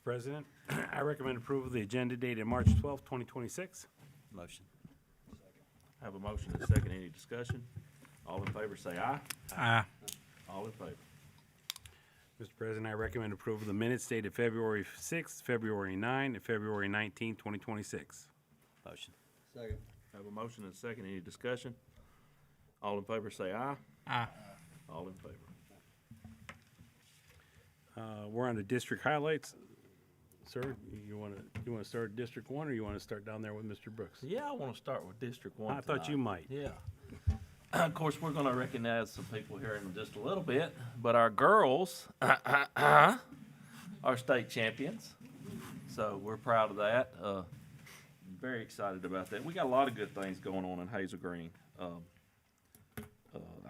President, I recommend approval of the agenda dated March 12th, 2026. Motion. Have a motion and a second. Any discussion? All in favor say aye. Aye. All in favor. Mr. President, I recommend approval of the minutes dated February 6th, February 9, and February 19th, 2026. Motion. Second. Have a motion and a second. Any discussion? All in favor say aye. Aye. All in favor. We're on the district highlights. Sir, you want to start at District 1, or you want to start down there with Mr. Brooks? Yeah, I want to start with District 1 I thought tonight. you might. Yeah. Of course, we're going to recognize some people here in just a little bit, but our girls are state champions, so we're proud of that. Very excited about that. We got a lot of good things going on in Hazel Green.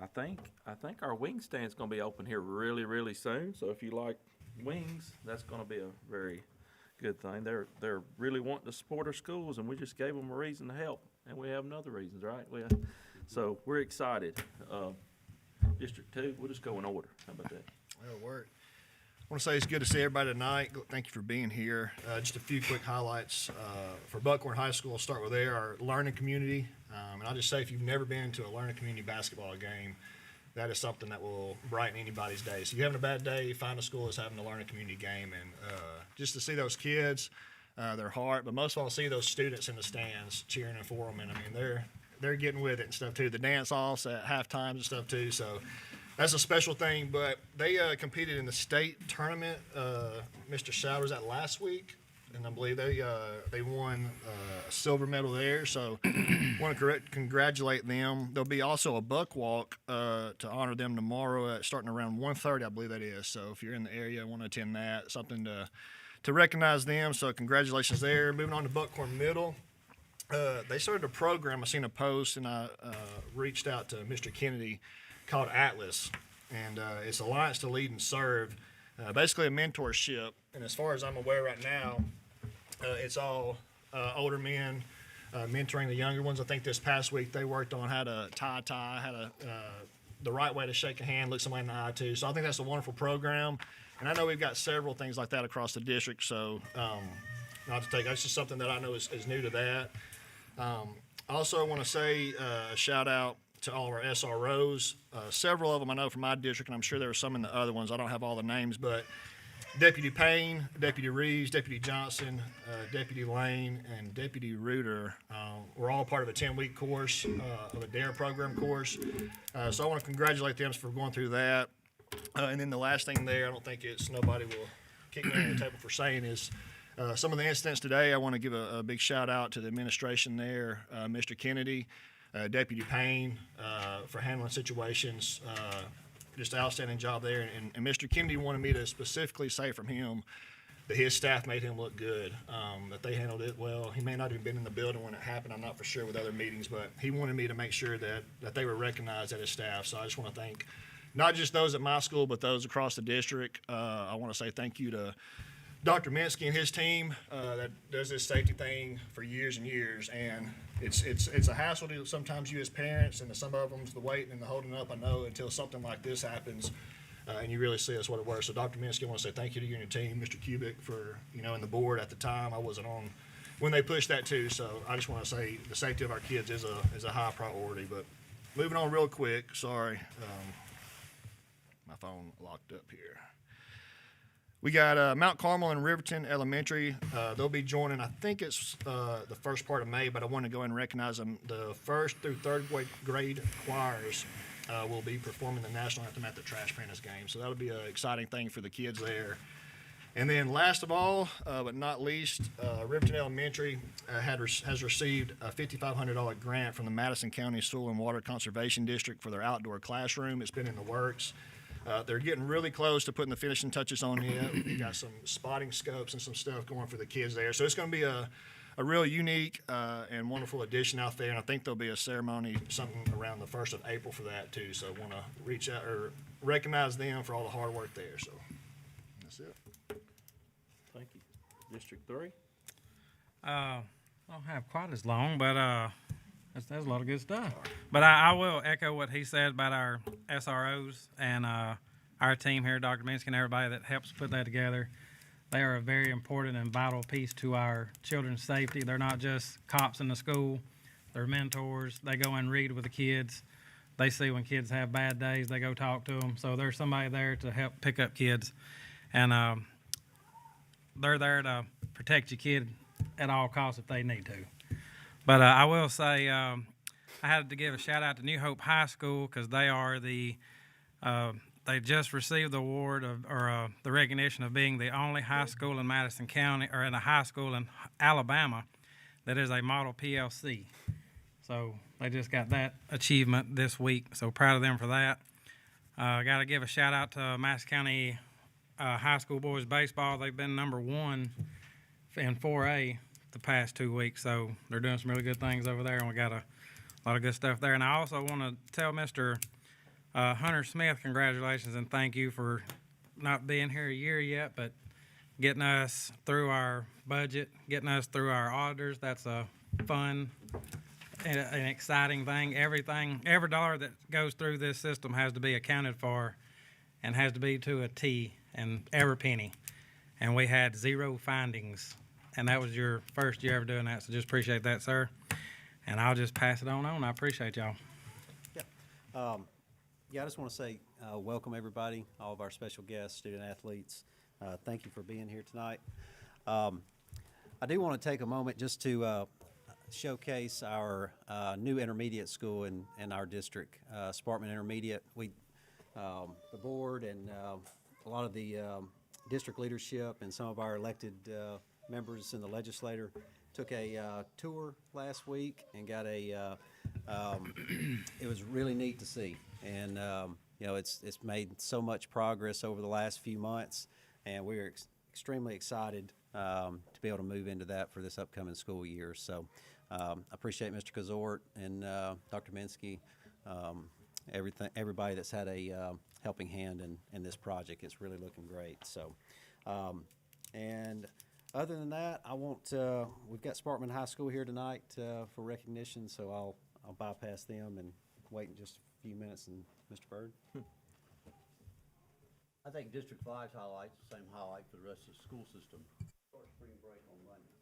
I think our wing stand's going to be open here really, really soon. So if you like wings, that's going to be a very good thing. They're really wanting to support our schools, and we just gave them a reason to help, and we have another reasons, right? So we're excited. District 2, we'll just go in order. How about that? That'll work. I want to say it's good to see everybody tonight. Thank you for being here. Just a few quick highlights for Buckhorn High School. I'll start with there, our learning community. And I'll just say, if you've never been to a learning community basketball game, that is something that will brighten anybody's day. So if you're having a bad day, find a school that's having a learning community game. And just to see those kids, their heart, but most of all, see those students in the stands cheering for them. And I mean, they're getting with it and stuff too. The dance offs at halftime and stuff too. So that's a special thing. But they competed in the state tournament. Mr. Shout was at last week, and I believe they won a silver medal there. So want to congratulate them. There'll be also a buck walk to honor them tomorrow, starting around 1:30, I believe that is. So if you're in the area and want to attend that, something to recognize them. So congratulations there. Moving on to Buckhorn Middle. They started a program. I seen a post, and I reached out to Mr. Kennedy, called Atlas, and it's Alliance to Lead and Serve, basically a mentorship. And as far as I'm aware right now, it's all older men mentoring the younger ones. I think this past week they worked on how to tie, how to the right way to shake a hand, look somebody in the eye too. So I think that's a wonderful program, and I know we've got several things like that across the district. So not to take, that's just something that I know is new to that. Also, I want to say a shout out to all of our SROs. Several of them I know from my district, and I'm sure there are some in the other ones. I don't have all the names, but Deputy Payne, Deputy Reeves, Deputy Johnson, Deputy Lane, and Deputy Reuter were all part of a 10-week course, of a DARE program course. So I want to congratulate them for going through that. And then the last thing there, I don't think nobody will kick me on the table for saying is, some of the incidents today, I want to give a big shout out to the administration there, Mr. Kennedy, Deputy Payne, for handling situations. Just an outstanding job there. And Mr. Kennedy wanted me to specifically say from him that his staff made him look good, that they handled it well. He may not have been in the building when it happened. I'm not for sure with other meetings, but he wanted me to make sure that they were recognized at his staff. So I just want to thank not just those at my school, but those across the district. I want to say thank you to Dr. Minsky and his team that does this safety thing for years and years, and it's a hassle to sometimes you as parents, and to some of them's the waiting and the holding up, I know, until something like this happens, and you really see that's what it was. So Dr. Minsky, I want to say thank you to you and your team, Mr. Kubik, for, and the board at the time. I wasn't on when they pushed that too, so I just want to say the safety of our kids is a high priority. But moving on real quick, sorry, my phone locked up here. We got Mount Carmel and Riverton Elementary. They'll be joining, I think it's the first part of May, but I want to go ahead and recognize them. The first through third grade choirs will be performing the national anthem at the Trash Pandas game. So that'll be an exciting thing for the kids there. And then last of all, but not least, Riverton Elementary has received a $5,500 grant from the Madison County Soil and Water Conservation District for their outdoor classroom. It's been in the works. They're getting really close to putting the finishing touches on it. We've got some spotting scopes and some stuff going for the kids there. So it's going to be a real unique and wonderful addition out there. And I think there'll be a ceremony, something around the 1st of April for that too. So I want to reach out or recognize them for all the hard work there. So that's it. Thank you. District 3? I don't have quite as long, but that's a lot of good stuff. But I will echo what he said about our SROs and our team here, Dr. Minsky and everybody that helps put that together. They are a very important and vital piece to our children's safety. They're not just cops in the school. They're mentors. They go and read with the kids. They see when kids have bad days, they go talk to them. So there's somebody there to help pick up kids. And they're there to protect your kid at all costs if they need to. But I will say I had to give a shout out to New Hope High School because they are they just received the award or the recognition of being the only high school in Madison County or in a high school in Alabama that is a model PLC. So they just got that achievement this week. So proud of them for that. I got to give a shout out to Madison County high school boys baseball. They've been number 1 in 4A the past 2 weeks. So they're doing some really good things over there, and we got a lot of good stuff there. And I also want to tell Mr. Hunter Smith, congratulations and thank you for not being here a year yet, but getting us through our budget, getting us through our auditors. That's a fun and an exciting thing. Every dollar that goes through this system has to be accounted for and has to be to a T, and every penny. And we had 0 findings, and that was your first year ever doing that, so just appreciate that, sir. And I'll just pass it on. I appreciate y'all. Yeah, I just want to say welcome, everybody, all of our special guests, student athletes. Thank you for being here tonight. I do want to take a moment just to showcase our new intermediate school in our district, Sparkman Intermediate. The board and a lot of the district leadership and some of our elected members in the legislature took a tour last week and got it was really neat to see. And, it's made so much progress over the last few months, and we're extremely excited to be able to move into that for this upcoming school year. So I appreciate Mr. Kazort and Dr. Minsky, everybody that's had a helping hand in this project. It's really looking great. So, and other than that, we've got Sparkman High School here tonight for recognition, so I'll bypass them and wait in just a few minutes. And Mr. Byrd? I think District 5's highlights, the same highlight for the rest of the school system. Start spring break on Monday.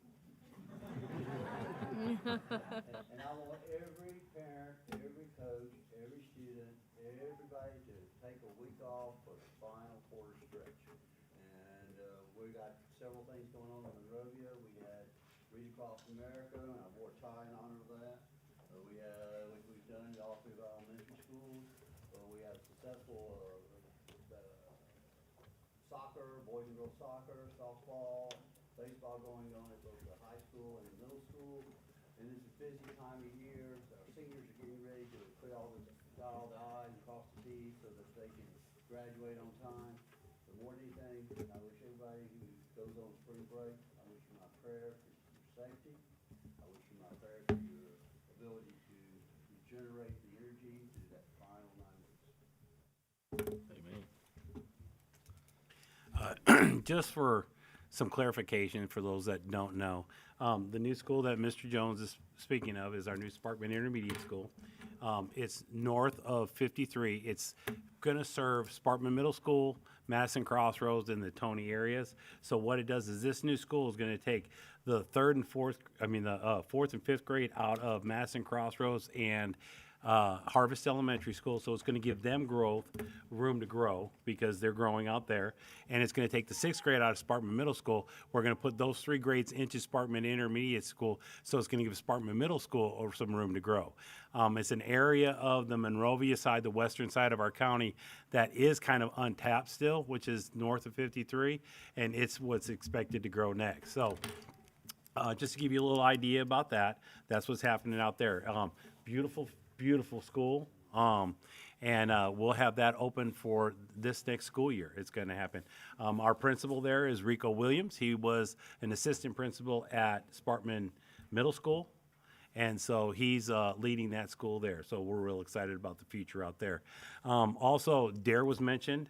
and I want every parent, every coach, every student, everybody to take a week off for the final quarter stretch. And we got several things going on in Monrovia. We had Read Across America, and I wore a tie in honor of that. We've done it all through our elementary schools. We had successful soccer, boys and girls soccer, softball, baseball going on at both the high school and the middle school. And this is a busy time of year. So our seniors are getting ready to put all this dot all the I's and cross the T's so that they can graduate on time. But more than anything, I wish everybody who goes on spring break, I wish you my prayer for your safety. I wish you my prayer for your ability to regenerate the energy through that final 9 weeks. Amen. Just for some clarification for those that don't know, the new school that Mr. Jones is speaking of is our new Sparkman Intermediate School. It's north of 53. It's going to serve Sparkman Middle School, Madison Crossroads, and the Tony areas. So what it does is this new school is going to take the fourth and fifth grade out of Madison Crossroads and Harvest Elementary School, so it's going to give them room to grow because they're growing out there. And it's going to take the 6th grade out of Sparkman Middle School. We're going to put those 3 grades into Sparkman Intermediate School, so it's going to give Sparkman Middle School some room to grow. It's an area of the Monrovia side, the western side of our county, that is kind of untapped still, which is north of 53, and it's what's expected to grow next. So just to give you a little idea about that, that's what's happening out there. Beautiful school, and we'll have that open for this next school year. It's going to happen. Our principal there is Rico Williams. He was an assistant principal at Sparkman Middle School, and so he's leading that school there. So we're real excited about the future out there. Also, Dare was mentioned.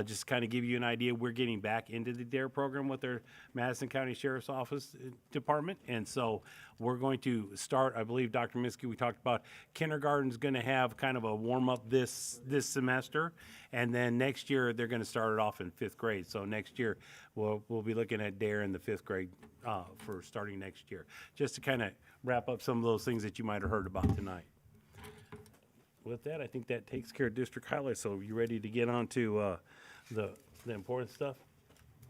Just kind of give you an idea, we're getting back into the DARE program with our Madison County Sheriff's Office Department. And so we're going to start, I believe, Dr. Miskey, we talked about kindergarten's going to have kind of a warm-up this semester. And then next year, they're going to start it off in 5th grade. So next year, we'll be looking at DARE in the 5th grade for starting next year. Just to kind of wrap up some of those things that you might have heard about tonight. With that, I think that takes care of district highlights. So you ready to get on to the important stuff?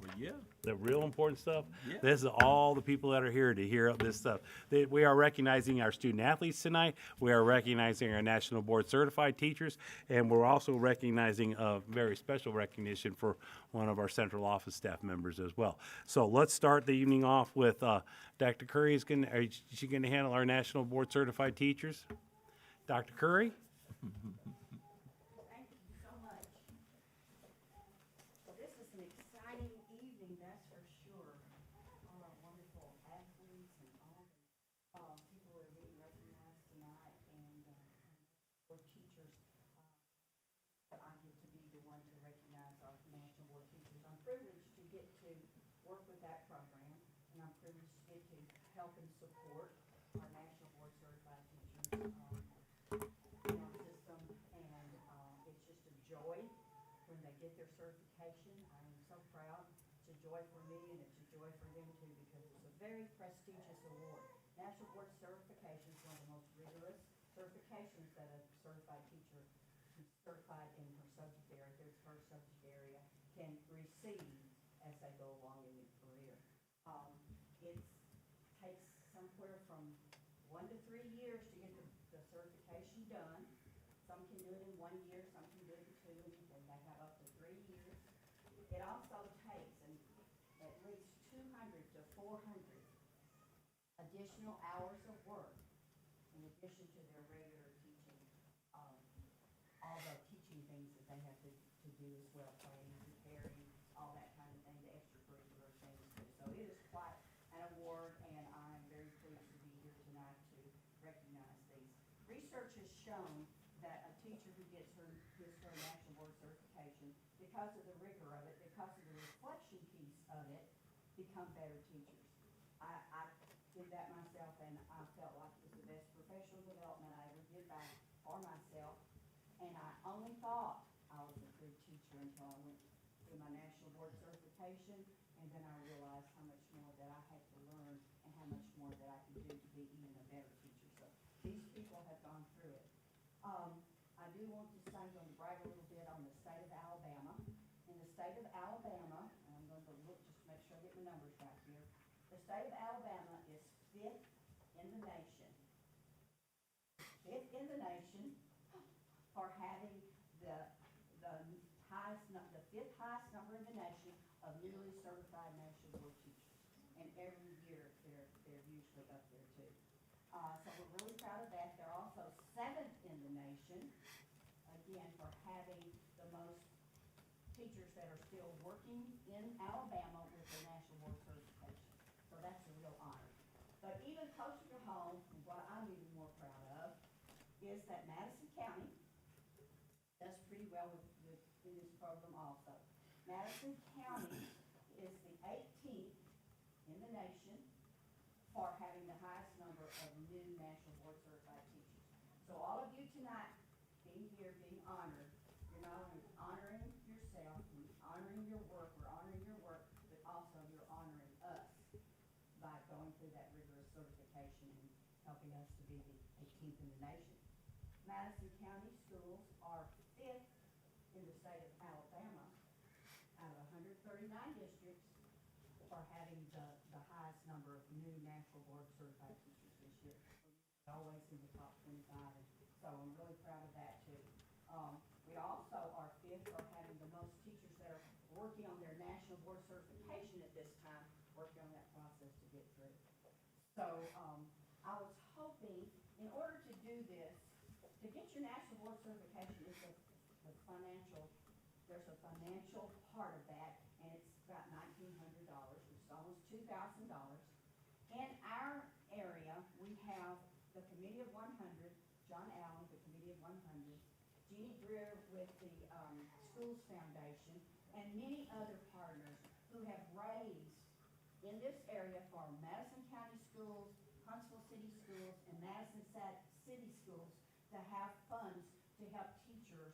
Well, yeah. The real important stuff? Yeah. This is all the people that are here to hear this stuff. We are recognizing our student athletes tonight. We are recognizing our National Board Certified teachers. And we're also recognizing a very special recognition for one of our central office staff members as well. So let's start the evening off with Dr. Curry. Is she going to handle our National Board Certified teachers? Dr. Curry? Thank you so much. Well, this is an exciting evening, that's for sure. All our wonderful athletes and all the people that are being recognized tonight, and for teachers. I get to be the one to recognize our National Board teachers. I'm privileged to get to work with that program, and I'm privileged to get to help and support our National Board Certified teachers. In our system, and it's just a joy when they get their certification. I am so proud. It's a joy for me, and it's a joy for them too, because it's a very prestigious award. National Board Certification is one of the most rigorous certifications that a certified teacher who's certified in her subject area, their first subject area, can receive as they go along in their career. It takes somewhere from 1 to 3 years to get the certification done. Some can do it in 1 year, some can do it in 2, and they have up to 3 years. It also takes at least 200 to 400 additional hours of work in addition to their regular teaching, all the teaching things that they have to do as well, planning, preparing, all that kind of thing, the extracurricular things too. So it is quite an award, and I am very pleased to be here tonight to recognize these. Research has shown that a teacher who gets her National Board Certification, because of the rigor of it, because of the reflection piece of it, become better teachers. I did that myself, and I felt like it was the best professional development I ever did for myself. And I only thought I was a good teacher until I went through my National Board Certification, and then I realized how much more that I had to learn and how much more that I could do to be even a better teacher. So these people have gone through it. I do want to say, I'm going to brag a little bit on the state of Alabama. In the state of Alabama, and I'm going to look just to make sure I get my numbers right here. The state of Alabama is 5th in the nation. 5th in the nation for having the 5th highest number in the nation of newly certified National Board teachers. And every year they're usually up there too. So we're really proud of that. They're also 7th in the nation, again, for having the most teachers that are still working in Alabama with their National Board Certification. So that's a real honor. But even closer to home, and what I'm even more proud of, is that Madison County does pretty well in this program also. Madison County is the 18th in the nation for having the highest number of new National Board Certified teachers. So all of you tonight, being here, being honored, you're not only honoring yourself, and honoring your work, we're honoring your work, but also you're honoring us by going through that rigorous certification and helping us to be the 18th in the nation. Madison County schools are 5th in the state of Alabama out of 139 districts for having the highest number of new National Board Certified teachers this year. We're always in the top 25, and so I'm really proud of that too. We also are 5th for having the most teachers that are working on their National Board Certification at this time, working on that process to get through. So I was hoping, in order to do this, to get your National Board Certification, there's a financial part of that, and it's about $1,900, which is almost $2,000. In our area, we have the Committee of 100, John Allen, the Committee of 100, Jeannie Greer with the School Schools Foundation, and many other partners who have raised in this area for Madison County Schools, Huntsville City Schools, and Madison City Schools to have funds to help teachers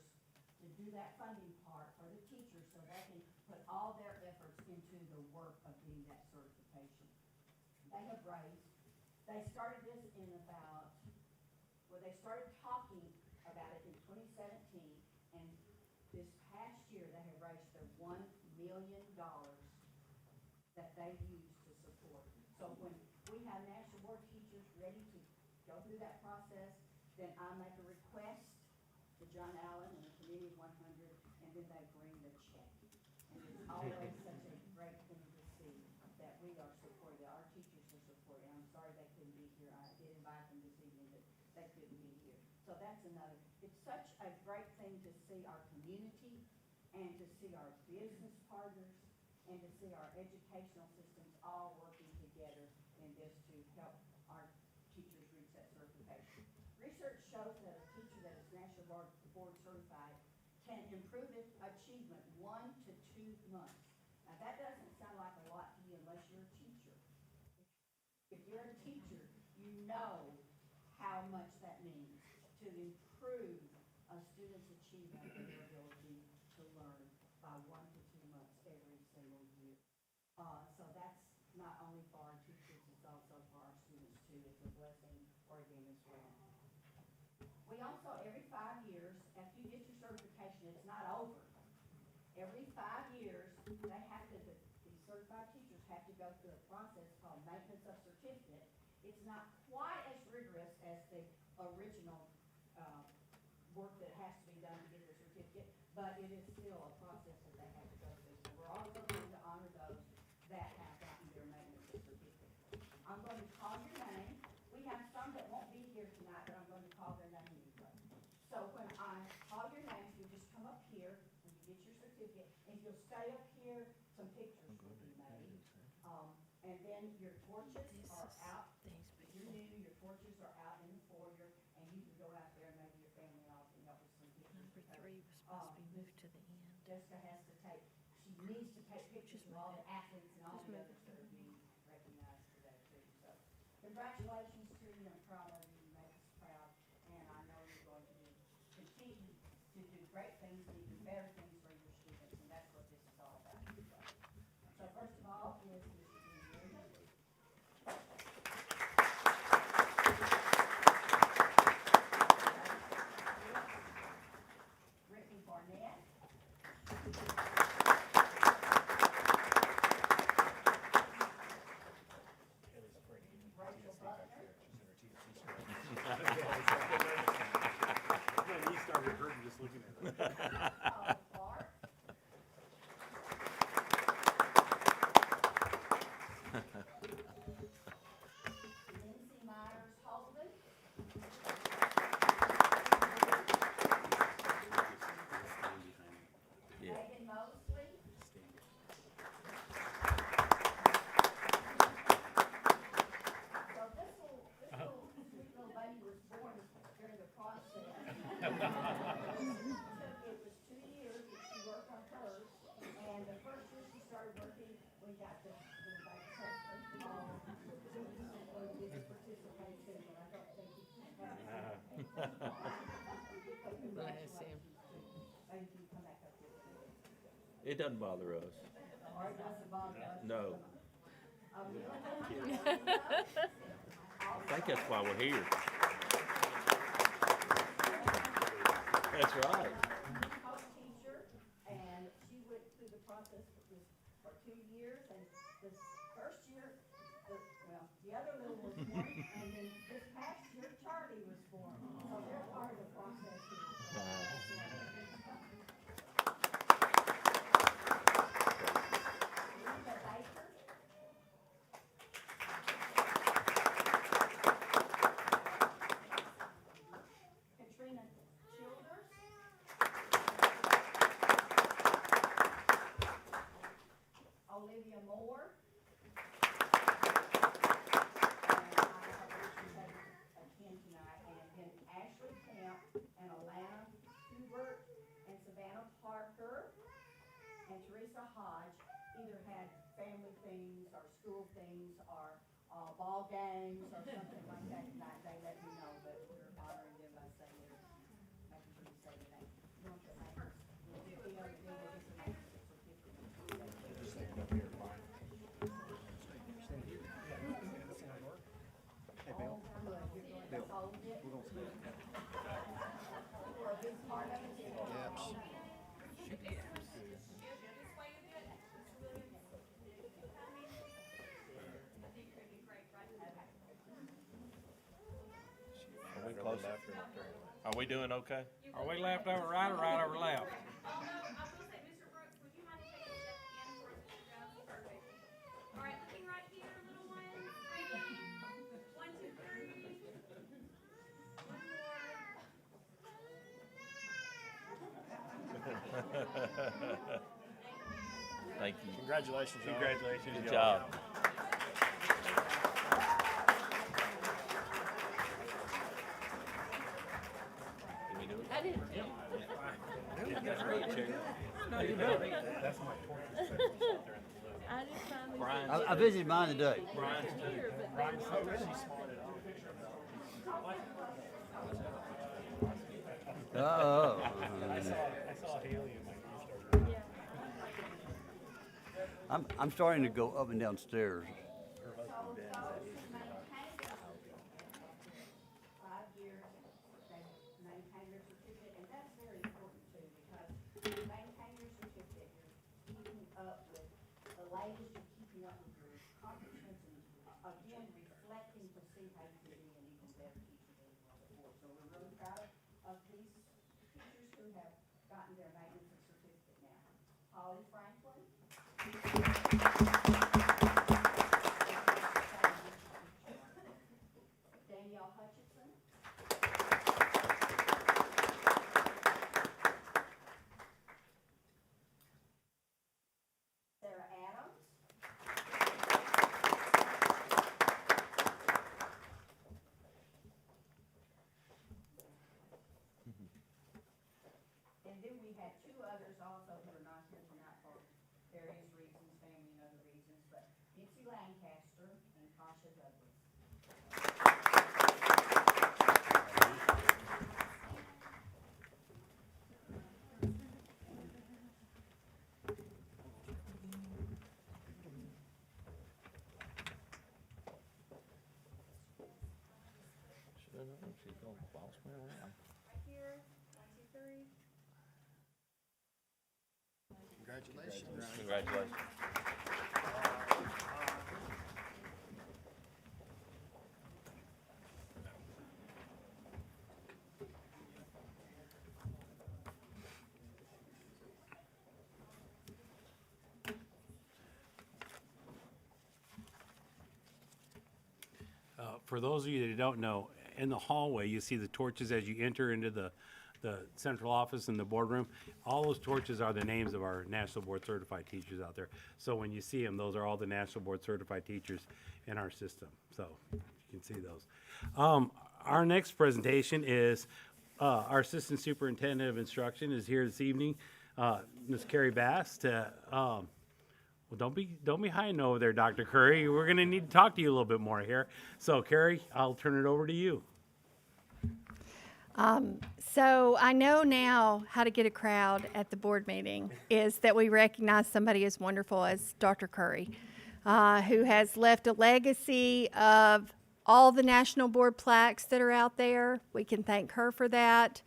to do that funding part for the teachers so they can put all their efforts into the work of getting that certification. They have raised, they started this in about, well, they started talking about it in 2017, and this past year they have raised their $1 million that they use to support. So when we have National Board teachers ready to go through that process, then I make a request to John Allen and the Committee of 100, and then they bring the check. And it's always such a great thing to see that we are supported, that our teachers are supported. I'm sorry they couldn't be here. I did invite them this evening, but they couldn't be here. So that's another, it's such a great thing to see our community and to see our business partners and to see our educational systems all working together in this to help our teachers reach that certification. Research shows that a teacher that is National Board certified can improve its achievement 1 to 2 months. Now that doesn't sound like a lot to you unless you're a teacher. If you're a teacher, you know how much that means to improve a student's achievement and their ability to learn by 1 to 2 months every single year. So that's not only for our teachers, it's also for our students too. It's a blessing for them as well. We also, every 5 years, after you get your certification, it's not over. Every 5 years, they have to, these certified teachers have to go through a process called maintenance of certificate. It's not quite as rigorous as the original work that has to be done to get the certificate, but it is still a process that they have to go through. So we're also going to honor those that have gotten their maintenance of certificate. I'm going to call your name. We have some that won't be here tonight, but I'm going to call their name anyway. So when I call your names, you just come up here when you get your certificate, and you'll stay up here. Some pictures will be made. And then your torches are out. If you're new, your torches are out in the foyer, and you can go out there and maybe your family all can help with some pictures. Number 3 was supposed to be moved to the end. Jessica has to take, she needs to take pictures of all the athletes and all the others that are being recognized today too. So congratulations to you. I'm proud of you. You make us proud. And I know you're going to continue to do great things and even better things for your students. And that's what this is all about. So first of all is Mr. Dean Williams. Ricky Barnett. Rachel Butler. Man, you started hurting just looking at it. Clark. Lindsay Myers Holden. Yeah. Megan Mosley. So this sweet little baby was born during the process. It was 2 years that she worked on hers, and the first year she started working, we got the baby husband. Didn't participate too, but I don't think he Bless him. Maybe you can come back up here. It doesn't bother us. Or it doesn't bother us. No. Oh, really? I think that's why we're here. That's right. Coach teacher, and she went through the process for 2 years, and the first year, the other little was born, and then this past year, Charlie was born. So they're part of the process here. Linda Baker. Katrina Childers. Olivia Moore. And I hope that you attend tonight. And then Ashley Camp and Alana Hubert and Savannah Parker. Mr. Hodge either had family things or school things or ball games or something like that tonight, they let me know that we're honoring them by saying they're making sure you say their name. You want your name? We'll do it, we'll do it, just make it certificate. Oh, good, you're going to hold it. For a big part of it, Are we close? Are we doing okay? Are we left over right or right over left? Oh, no, I will say, Mr. Brooks, would you mind taking a step in towards Mr. Jones? Perfect. All right, looking right here, little one. Ready? 1, 2, 3. One more. Thank you. Congratulations, y'all. Congratulations. Good y'all. job. Did we do it? I didn't. I just finally Brian, I visited mine today. here, but Uh-oh. I'm starting to go up and down stairs. 5 years, they maintain their certificate, and that's very important too, because you maintain your certificate, you're keeping up with the latest, you're keeping up with your accomplishments, and again, reflecting to see how you can be an even better teacher than you were before. So we're really proud of these teachers who have gotten their maintenance and certificate now. Holly Franklin. Danielle Hutchinson. Sarah Adams. And then we had 2 others also who are not here tonight for various reasons, family and other reasons, but Nancy Lancaster and Tasha Douglas. Should've known she's gonna boss me around. Right here. 1, 2, 3. Congratulations. Congratulations. For those of you that don't know, in the hallway, you see the torches as you enter into the central office and the boardroom. All those torches are the names of our National Board Certified teachers out there. So when you see them, those are all the National Board Certified teachers in our system. So you can see those. Our next presentation is our Assistant Superintendent of Instruction is here this evening, Ms. Carrie Bass. Well, don't be hiding over there, Dr. Curry. We're gonna need to talk to you a little bit more here. So, Carrie, I'll turn it over to you. So I know now how to get a crowd at the board meeting is that we recognize somebody as wonderful as Dr. Curry, who has left a legacy of all the national board plaques that are out there. We can thank her for that.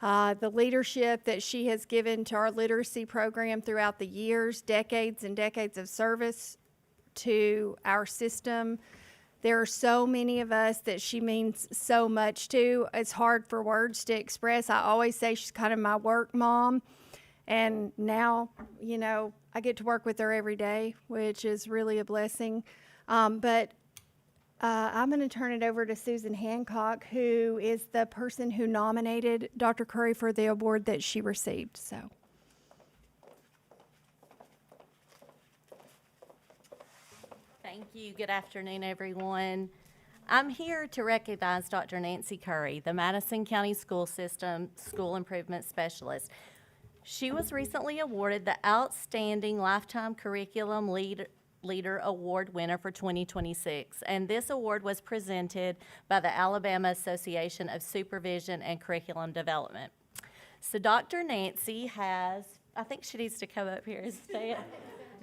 The leadership that she has given to our literacy program throughout the years, decades and decades of service to our system. There are so many of us that she means so much to. It's hard for words to express. I always say she's kind of my work mom. And now, you know, I get to work with her every day, which is really a blessing. But I'm going to turn it over to Susan Hancock, who is the person who nominated Dr. Curry for the award that she received. So. Thank you. Good afternoon, everyone. I'm here to recognize Dr. Nancy Curry, the Madison County School System School Improvement Specialist. She was recently awarded the Outstanding Lifetime Curriculum Leader Award winner for 2026, and this award was presented by the Alabama Association of Supervision and Curriculum Development. So Dr. Nancy has, I think she needs to come up here and say it.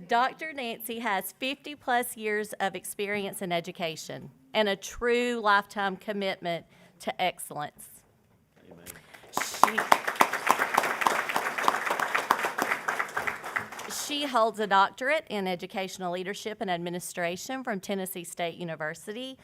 Dr. Nancy has 50-plus years of experience in education and a true lifetime commitment to excellence. She holds a doctorate in educational leadership and administration from Tennessee State University,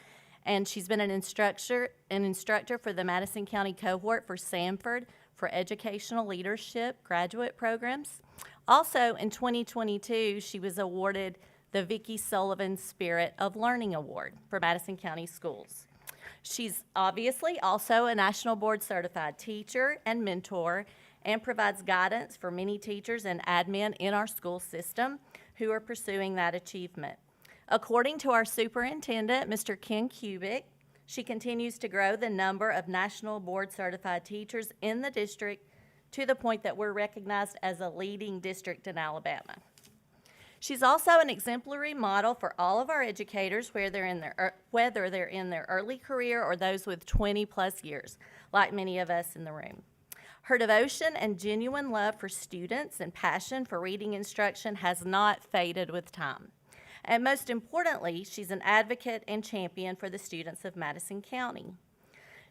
and she's been an instructor for the Madison County cohort for Sanford for educational leadership graduate programs. Also, in 2022, she was awarded the Vicki Sullivan Spirit of Learning Award for Madison County Schools. She's obviously also a National Board Certified teacher and mentor, and provides guidance for many teachers and admin in our school system who are pursuing that achievement. According to our superintendent, Mr. Ken Kubik, she continues to grow the number of National Board Certified teachers in the district to the point that we're recognized as a leading district in Alabama. She's also an exemplary model for all of our educators, whether they're in their early career or those with 20-plus years, like many of us in the room. Her devotion and genuine love for students and passion for reading instruction has not faded with time. And most importantly, she's an advocate and champion for the students of Madison County.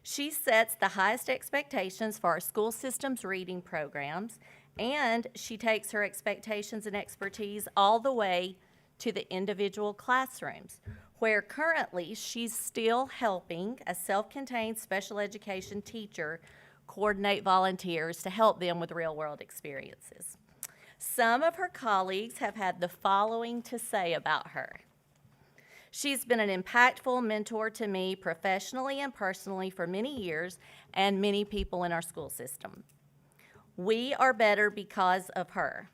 She sets the highest expectations for our school system's reading programs, and she takes her expectations and expertise all the way to the individual classrooms, where currently she's still helping a self-contained special education teacher coordinate volunteers to help them with real-world experiences. Some of her colleagues have had the following to say about her. She's been an impactful mentor to me professionally and personally for many years and many people in our school system. We are better because of her.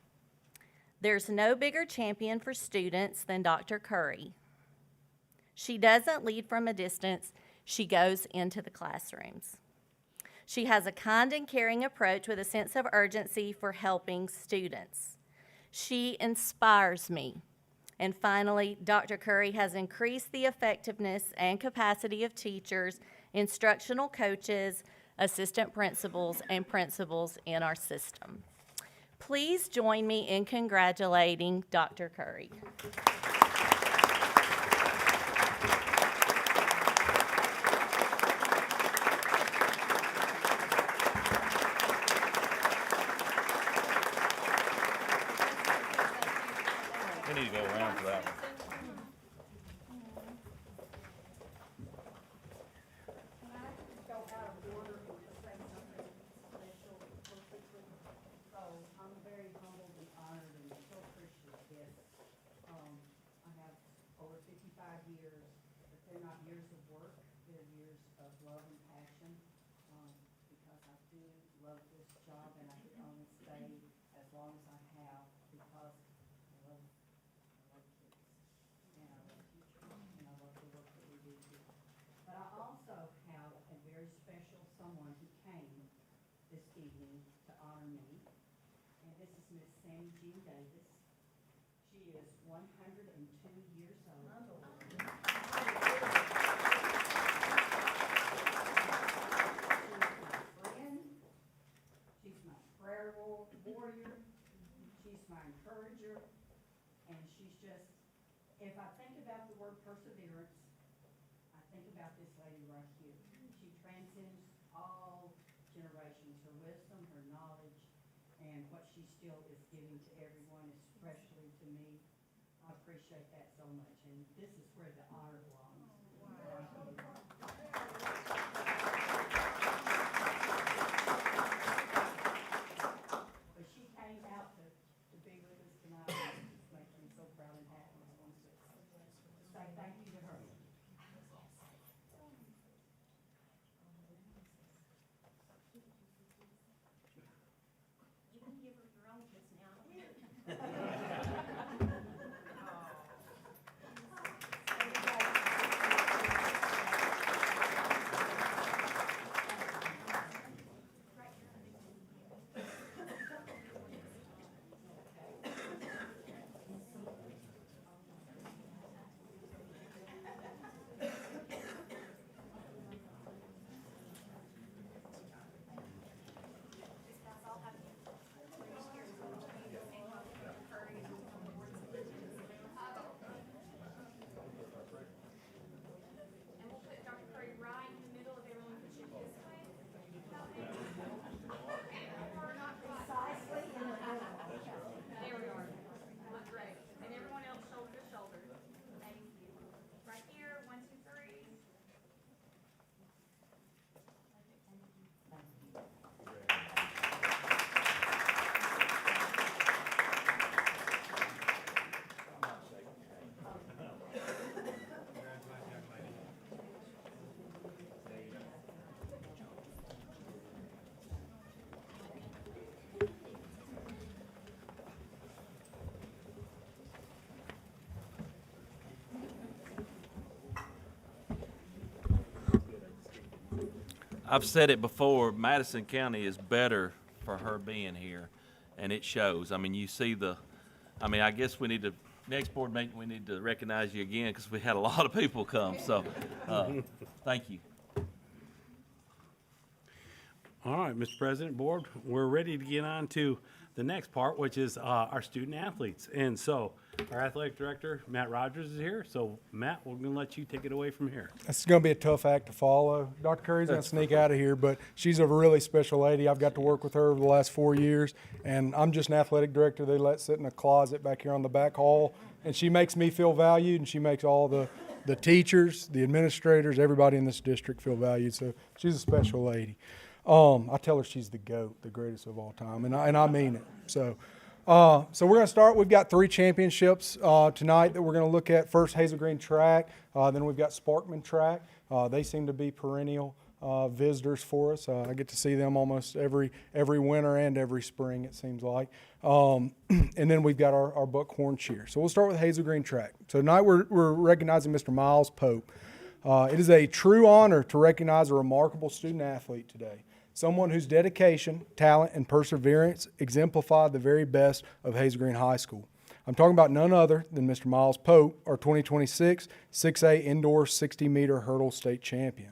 There's no bigger champion for students than Dr. Curry. She doesn't lead from a distance, she goes into the classrooms. She has a kind and caring approach with a sense of urgency for helping students. She inspires me. And finally, Dr. Curry has increased the effectiveness and capacity of teachers, instructional coaches, assistant principals, and principals in our system. Please join me in congratulating Dr. Curry. We need to go around for that one. Go out of order and just say something special perfectly. So I'm very humbled and honored and so appreciative of this. I have over 55 years, but they're not years of work, they're years of love and passion. Because I do love this job and I could only stay as long as I have because I love kids. And I love teachers and I love the work that we do here. But I also have a very special someone who came this evening to honor me. And this is Miss Sammy Jean Davis. She is 102 years old. She's my friend. She's my prayer warrior. She's my encourager. And she's just, if I think about the word perseverance, I think about this lady right here. She transcends all generations, her wisdom, her knowledge, and what she still is giving to everyone, especially to me. I appreciate that so much, and this is where the honor belongs. But she came out to be with us tonight, and it makes me so proud and happy. I want to say thank you to her. You can give her your own kiss now. I've said it before, Madison County is better for her being here, and it shows. I mean, you see I guess we need to, next board meeting, we need to recognize you again because we had a lot of people come, so, thank you. All right, Mr. President, Board, we're ready to get on to the next part, which is our student athletes. And so our athletic director, Matt Rogers, is here. So, Matt, we're going to let you take it away from here. It's going to be a tough act to follow. Dr. Curry's going to sneak out of here, but she's a really special lady. I've got to work with her over the last 4 years, and I'm just an athletic director they let sit in a closet back here on the back hall, and she makes me feel valued, and she makes all the teachers, the administrators, everybody in this district feel valued. So she's a special lady. I tell her she's the GOAT, the greatest of all time, and I mean it. So we're going to start. We've got 3 championships tonight that we're going to look at. First, Hazel Green track. Then we've got Sparkman track. They seem to be perennial visitors for us. I get to see them almost every winter and every spring, it seems like. And then we've got our Buckhorn cheer. So we'll start with Hazel Green track. So tonight we're recognizing Mr. Miles Pope. It is a true honor to recognize a remarkable student athlete today. Someone whose dedication, talent, and perseverance exemplify the very best of Hazel Green High School. I'm talking about none other than Mr. Miles Pope, our 2026 6A indoor 60-meter hurdle state champion.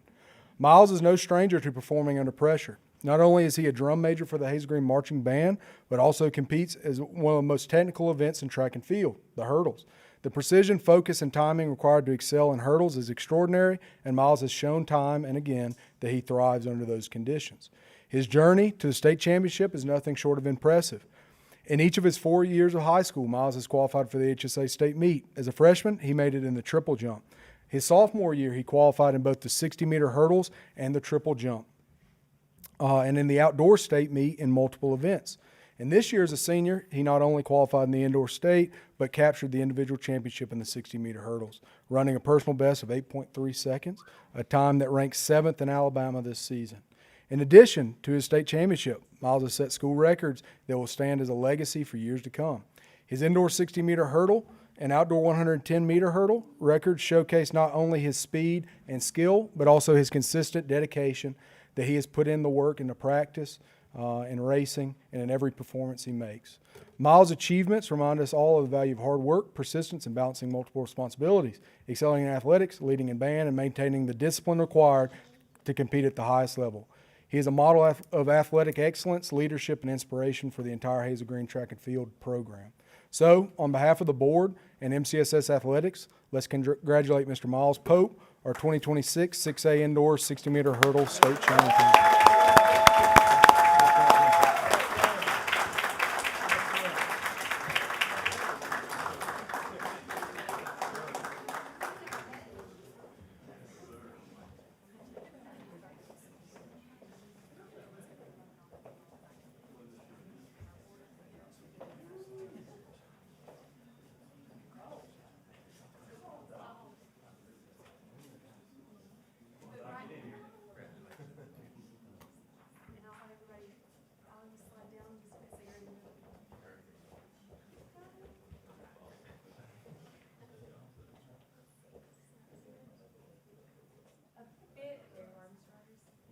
Miles is no stranger to performing under pressure. Not only is he a drum major for the Hazel Green Marching Band, but also competes as one of the most technical events in track and field, the hurdles. The precision, focus, and timing required to excel in hurdles is extraordinary, and Miles has shown time and again that he thrives under those conditions. His journey to the state championship is nothing short of impressive. In each of his 4 years of high school, Miles has qualified for the HSA state meet. As a freshman, he made it in the triple jump. His sophomore year, he qualified in both the 60-meter hurdles and the triple jump, and in the outdoor state meet in multiple events. And this year as a senior, he not only qualified in the indoor state, but captured the individual championship in the 60-meter hurdles, running a personal best of 8.3 seconds, a time that ranks 7th in Alabama this season. In addition to his state championship, Miles has set school records that will stand as a legacy for years to come. His indoor 60-meter hurdle and outdoor 110-meter hurdle records showcase not only his speed and skill, but also his consistent dedication that he has put in the work into practice, in racing, and in every performance he makes. Miles' achievements remind us all of the value of hard work, persistence, and balancing multiple responsibilities, excelling in athletics, leading in band, and maintaining the discipline required to compete at the highest level. He is a model of athletic excellence, leadership, and inspiration for the entire Hazel Green track and field program. So, on behalf of the board and MCSS Athletics, let's congratulate Mr. Miles Pope, our 2026 6A indoor 60-meter hurdle state champion.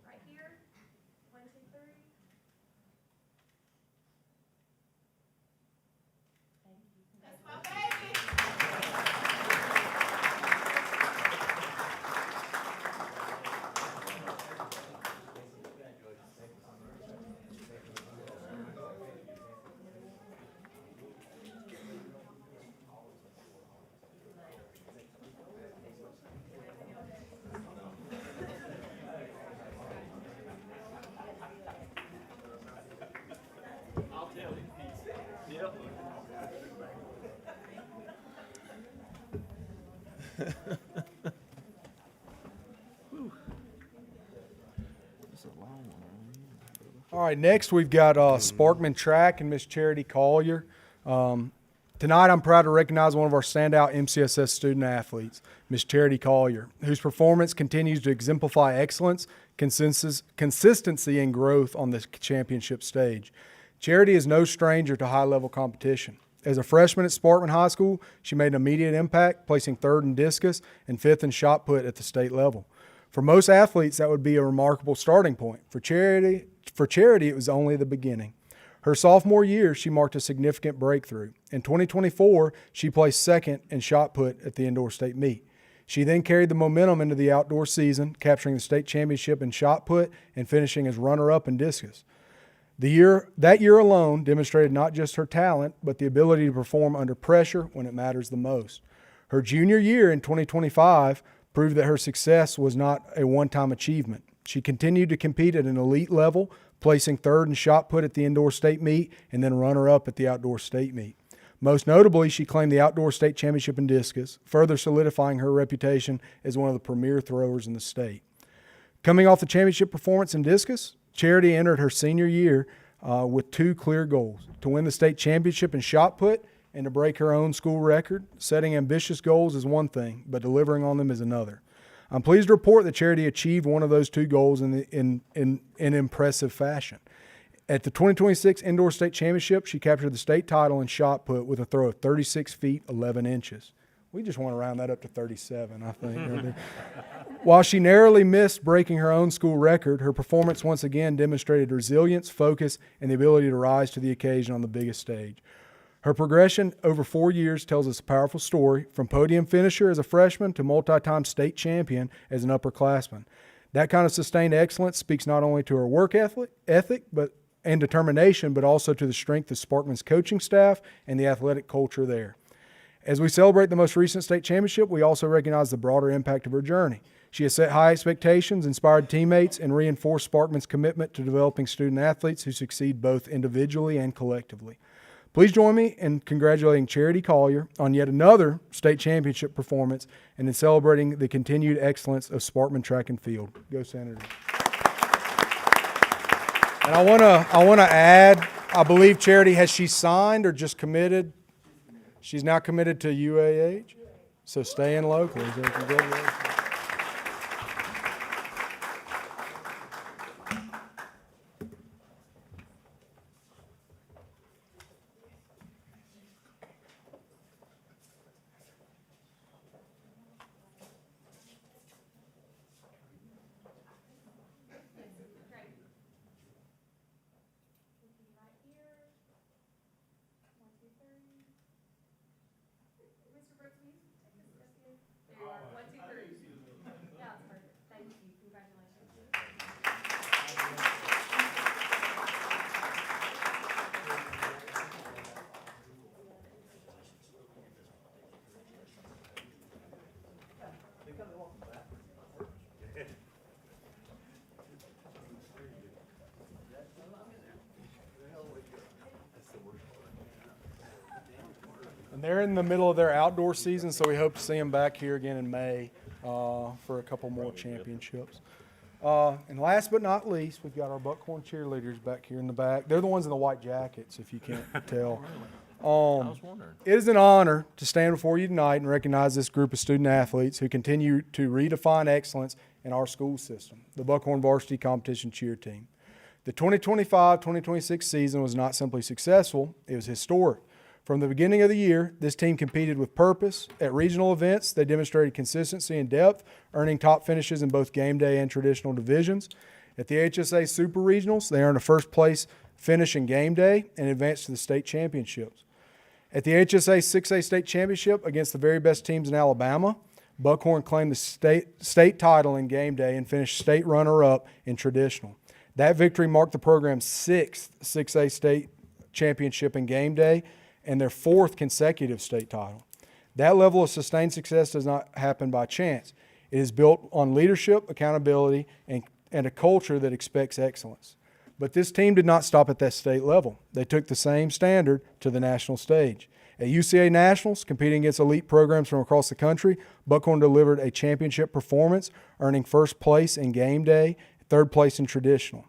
Right here. 1, 2, 3. That's my baby. All right, next we've got Sparkman Track and Miss Charity Collier. Tonight I'm proud to recognize one of our standout MCSS student athletes, Miss Charity Collier, whose performance continues to exemplify excellence, consistency, and growth on the championship stage. Charity is no stranger to high-level competition. As a freshman at Sparkman High School, she made an immediate impact, placing 3rd in discus and 5th in shot put at the state level. For most athletes, that would be a remarkable starting point. For Charity, it was only the beginning. Her sophomore year, she marked a significant breakthrough. In 2024, she placed second in shot put at the indoor state meet. She then carried the momentum into the outdoor season, capturing the state championship in shot put and finishing as runner-up in discus. That year alone demonstrated not just her talent, but the ability to perform under pressure when it matters the most. Her junior year in 2025 proved that her success was not a one-time achievement. She continued to compete at an elite level, placing third in shot put at the indoor state meet and then runner-up at the outdoor state meet. Most notably, she claimed the outdoor state championship in discus, further solidifying her reputation as one of the premier throwers in the state. Coming off the championship performance in discus, Charity entered her senior year with two clear goals: to win the state championship in shot put and to break her own school record. Setting ambitious goals is one thing, but delivering on them is another. I'm pleased to report that Charity achieved one of those two goals in impressive fashion. At the 2026 Indoor State Championship, she captured the state title in shot put with a throw of 36 feet, 11 inches. We just want to round that up to 37, I think. While she narrowly missed breaking her own school record, her performance once again demonstrated resilience, focus, and the ability to rise to the occasion on the biggest stage. Her progression over 4 years tells us a powerful story, from podium finisher as a freshman to multi-time state champion as an upperclassman. That kind of sustained excellence speaks not only to her work ethic and determination, but also to the strength of Sparkman's coaching staff and the athletic culture there. As we celebrate the most recent state championship, we also recognize the broader impact of her journey. She has set high expectations, inspired teammates, and reinforced Sparkman's commitment to developing student athletes who succeed both individually and collectively. Please join me in congratulating Charity Collier on yet another state championship performance and in celebrating the continued excellence of Sparkman track and field. Go Senators. And I want to add, I believe Charity, has she signed or just committed? She's now committed to UAH, so staying locally. So congratulations. Mr. Brooks, will you take this step here? There you are. 1, 2, 3. That's perfect. Thank you. Congratulations. And they're in the middle of their outdoor season, so we hope to see them back here again in May for a couple more championships. And last but not least, we've got our Buckhorn cheerleaders back here in the back. They're the ones in the white jackets, if you can't tell. I was wondering. It is an honor to stand before you tonight and recognize this group of student athletes who continue to redefine excellence in our school system, the Buckhorn Varsity Competition Cheer Team. The 2025-2026 season was not simply successful, it was historic. From the beginning of the year, this team competed with purpose. At regional events, they demonstrated consistency and depth, earning top finishes in both game day and traditional divisions. At the HSA Super Regionals, they earned a first place finish in game day and advanced to the state championships. At the HSA 6A State Championship against the very best teams in Alabama, Buckhorn claimed the state title in game day and finished state runner-up in traditional. That victory marked the program's 6th 6A state championship in game day and their 4th consecutive state title. That level of sustained success does not happen by chance. It is built on leadership, accountability, and a culture that expects excellence. But this team did not stop at that state level. They took the same standard to the national stage. At UCA Nationals, competing against elite programs from across the country, Buckhorn delivered a championship performance, earning first place in game day, third place in traditional.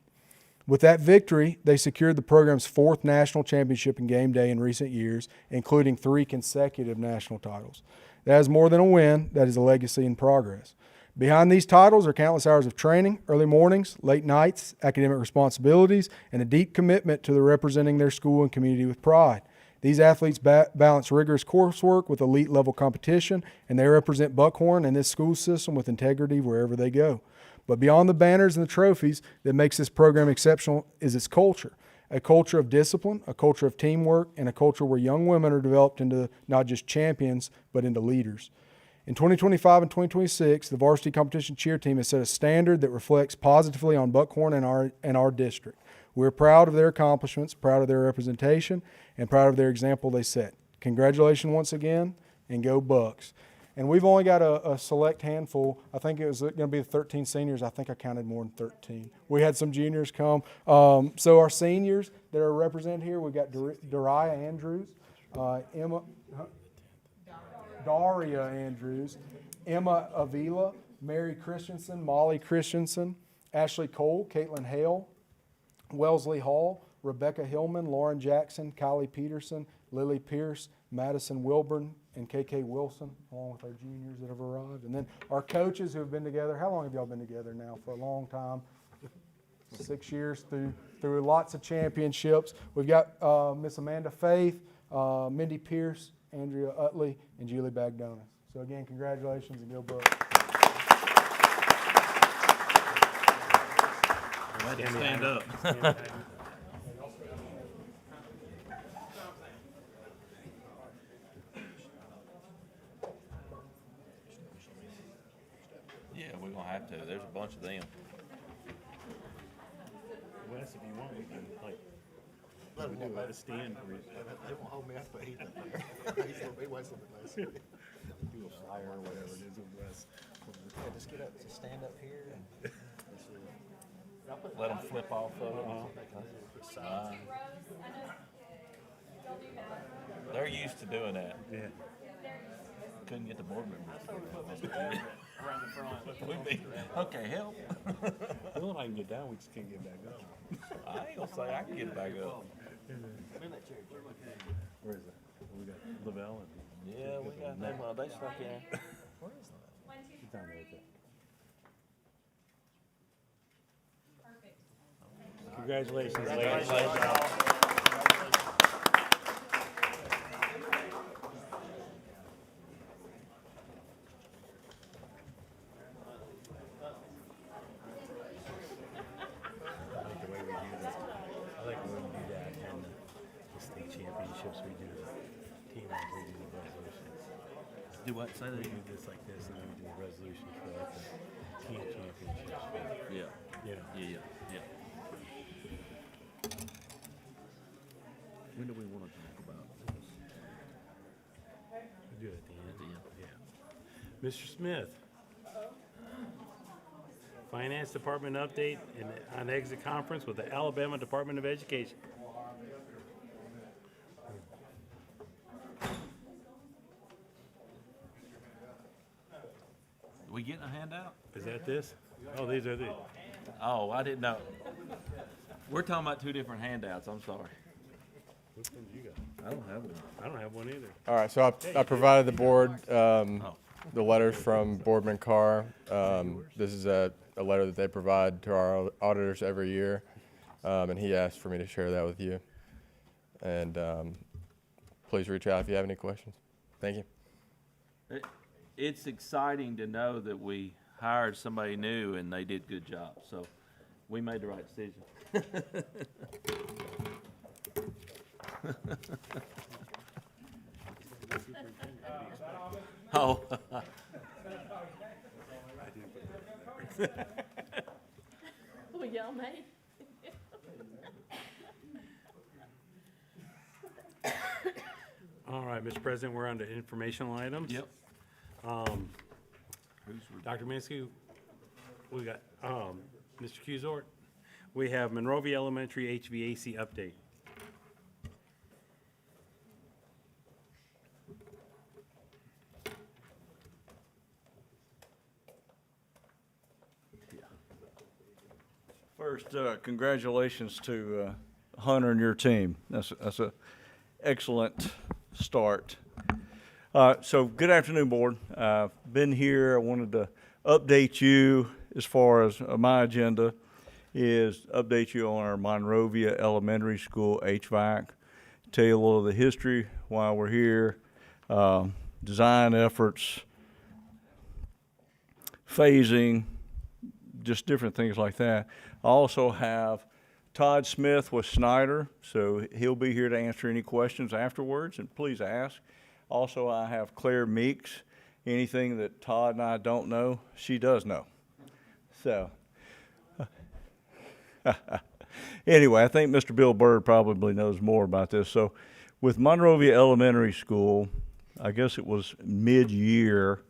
With that victory, they secured the program's 4th national championship in game day in recent years, including 3 consecutive national titles. That is more than a win, that is a legacy in progress. Behind these titles are countless hours of training, early mornings, late nights, academic responsibilities, and a deep commitment to representing their school and community with pride. These athletes balance rigorous coursework with elite level competition, and they represent Buckhorn and this school system with integrity wherever they go. But beyond the banners and the trophies that makes this program exceptional is its culture. A culture of discipline, a culture of teamwork, and a culture where young women are developed into not just champions, but into leaders. In 2025 and 2026, the varsity competition cheer team has set a standard that reflects positively on Buckhorn and our district. We're proud of their accomplishments, proud of their representation, and proud of their example they set. Congratulations once again, and go Bucks. And we've only got a select handful. I think it was going to be the 13 seniors. I think I counted more than 13. We had some juniors come. So our seniors that are represented here, we've got Daria Andrews, Daria Andrews, Emma Avila, Mary Christensen, Molly Christensen, Ashley Cole, Caitlin Hale, Wellesley Hall, Rebecca Hillman, Lauren Jackson, Kylie Peterson, Lily Pierce, Madison Wilburn, and KK Wilson, along with our juniors that have arrived. And then our coaches who have been together. How long have y'all been together now? For a long time. 6 years through lots of championships. We've got Miss Amanda Faith, Mindy Pierce, Andrea Utley, and Julie Bagdonis. So again, congratulations and go Bucks. Stand up. Yeah, we're gonna have to. There's a bunch of them. Wes, if you want, we can we do a stand. They won't hold me up, but he's up there. He was something nice. Do a flyer or whatever it is with Wes. Yeah, just get up, just stand up here and Let them flip off of it. They're used to doing that. Yeah. Couldn't get the board members. Around the front. We'd be, okay, help. Bill and I can get down, we just can't get back up. I ain't gonna say I can get back up. Where is it? We got Lavelle and. Yeah, we got them, they stuck in. Where is that? He's down there right there. Congratulations, ladies. I like the way we do that and the state championships we do. Team we do the resolutions. Do what? Say We that do this like this and then we do the resolutions for like the team championships. Yeah. You know. Yeah. When do we want to talk about this? We do it at the end. At the end. Yeah. Mr. Smith. Finance Department update and on exit conference with the Alabama Department of Education. We getting a handout? Is that this? Oh, these are the. Oh, I didn't know. We're talking about two different handouts, I'm sorry. Which one do you got? I don't have one. I don't have one either. All right, so I provided the board the letters from Boardman Carr. This is a letter that they provide to our auditors every year, and he asked for me to share that with you. And please reach out if you have any questions. Thank you. It's exciting to know that we hired somebody new and they did a good job, so we made the right decision. Oh. Well, y'all made. All right, Mr. President, we're on to informational items. Yep. Dr. Minsky, we got, Mr. Cusort. We have Monrovia Elementary HVAC update. First, congratulations to Hunter and your team. That's a excellent start. So good afternoon, board. Been here. I wanted to update you as far as my agenda is update you on our Monrovia Elementary School HVAC. tell you a little of the history, why we're here, design efforts, phasing, just different things like that. I also have Todd Smith with Snyder, so he'll be here to answer any questions afterwards, and please ask. Also, I have Claire Meeks. Anything that Todd and I don't know, she does know. So, anyway, I think Mr. Bill Bird probably knows more about this. So, with Monrovia Elementary School, I guess it was mid-year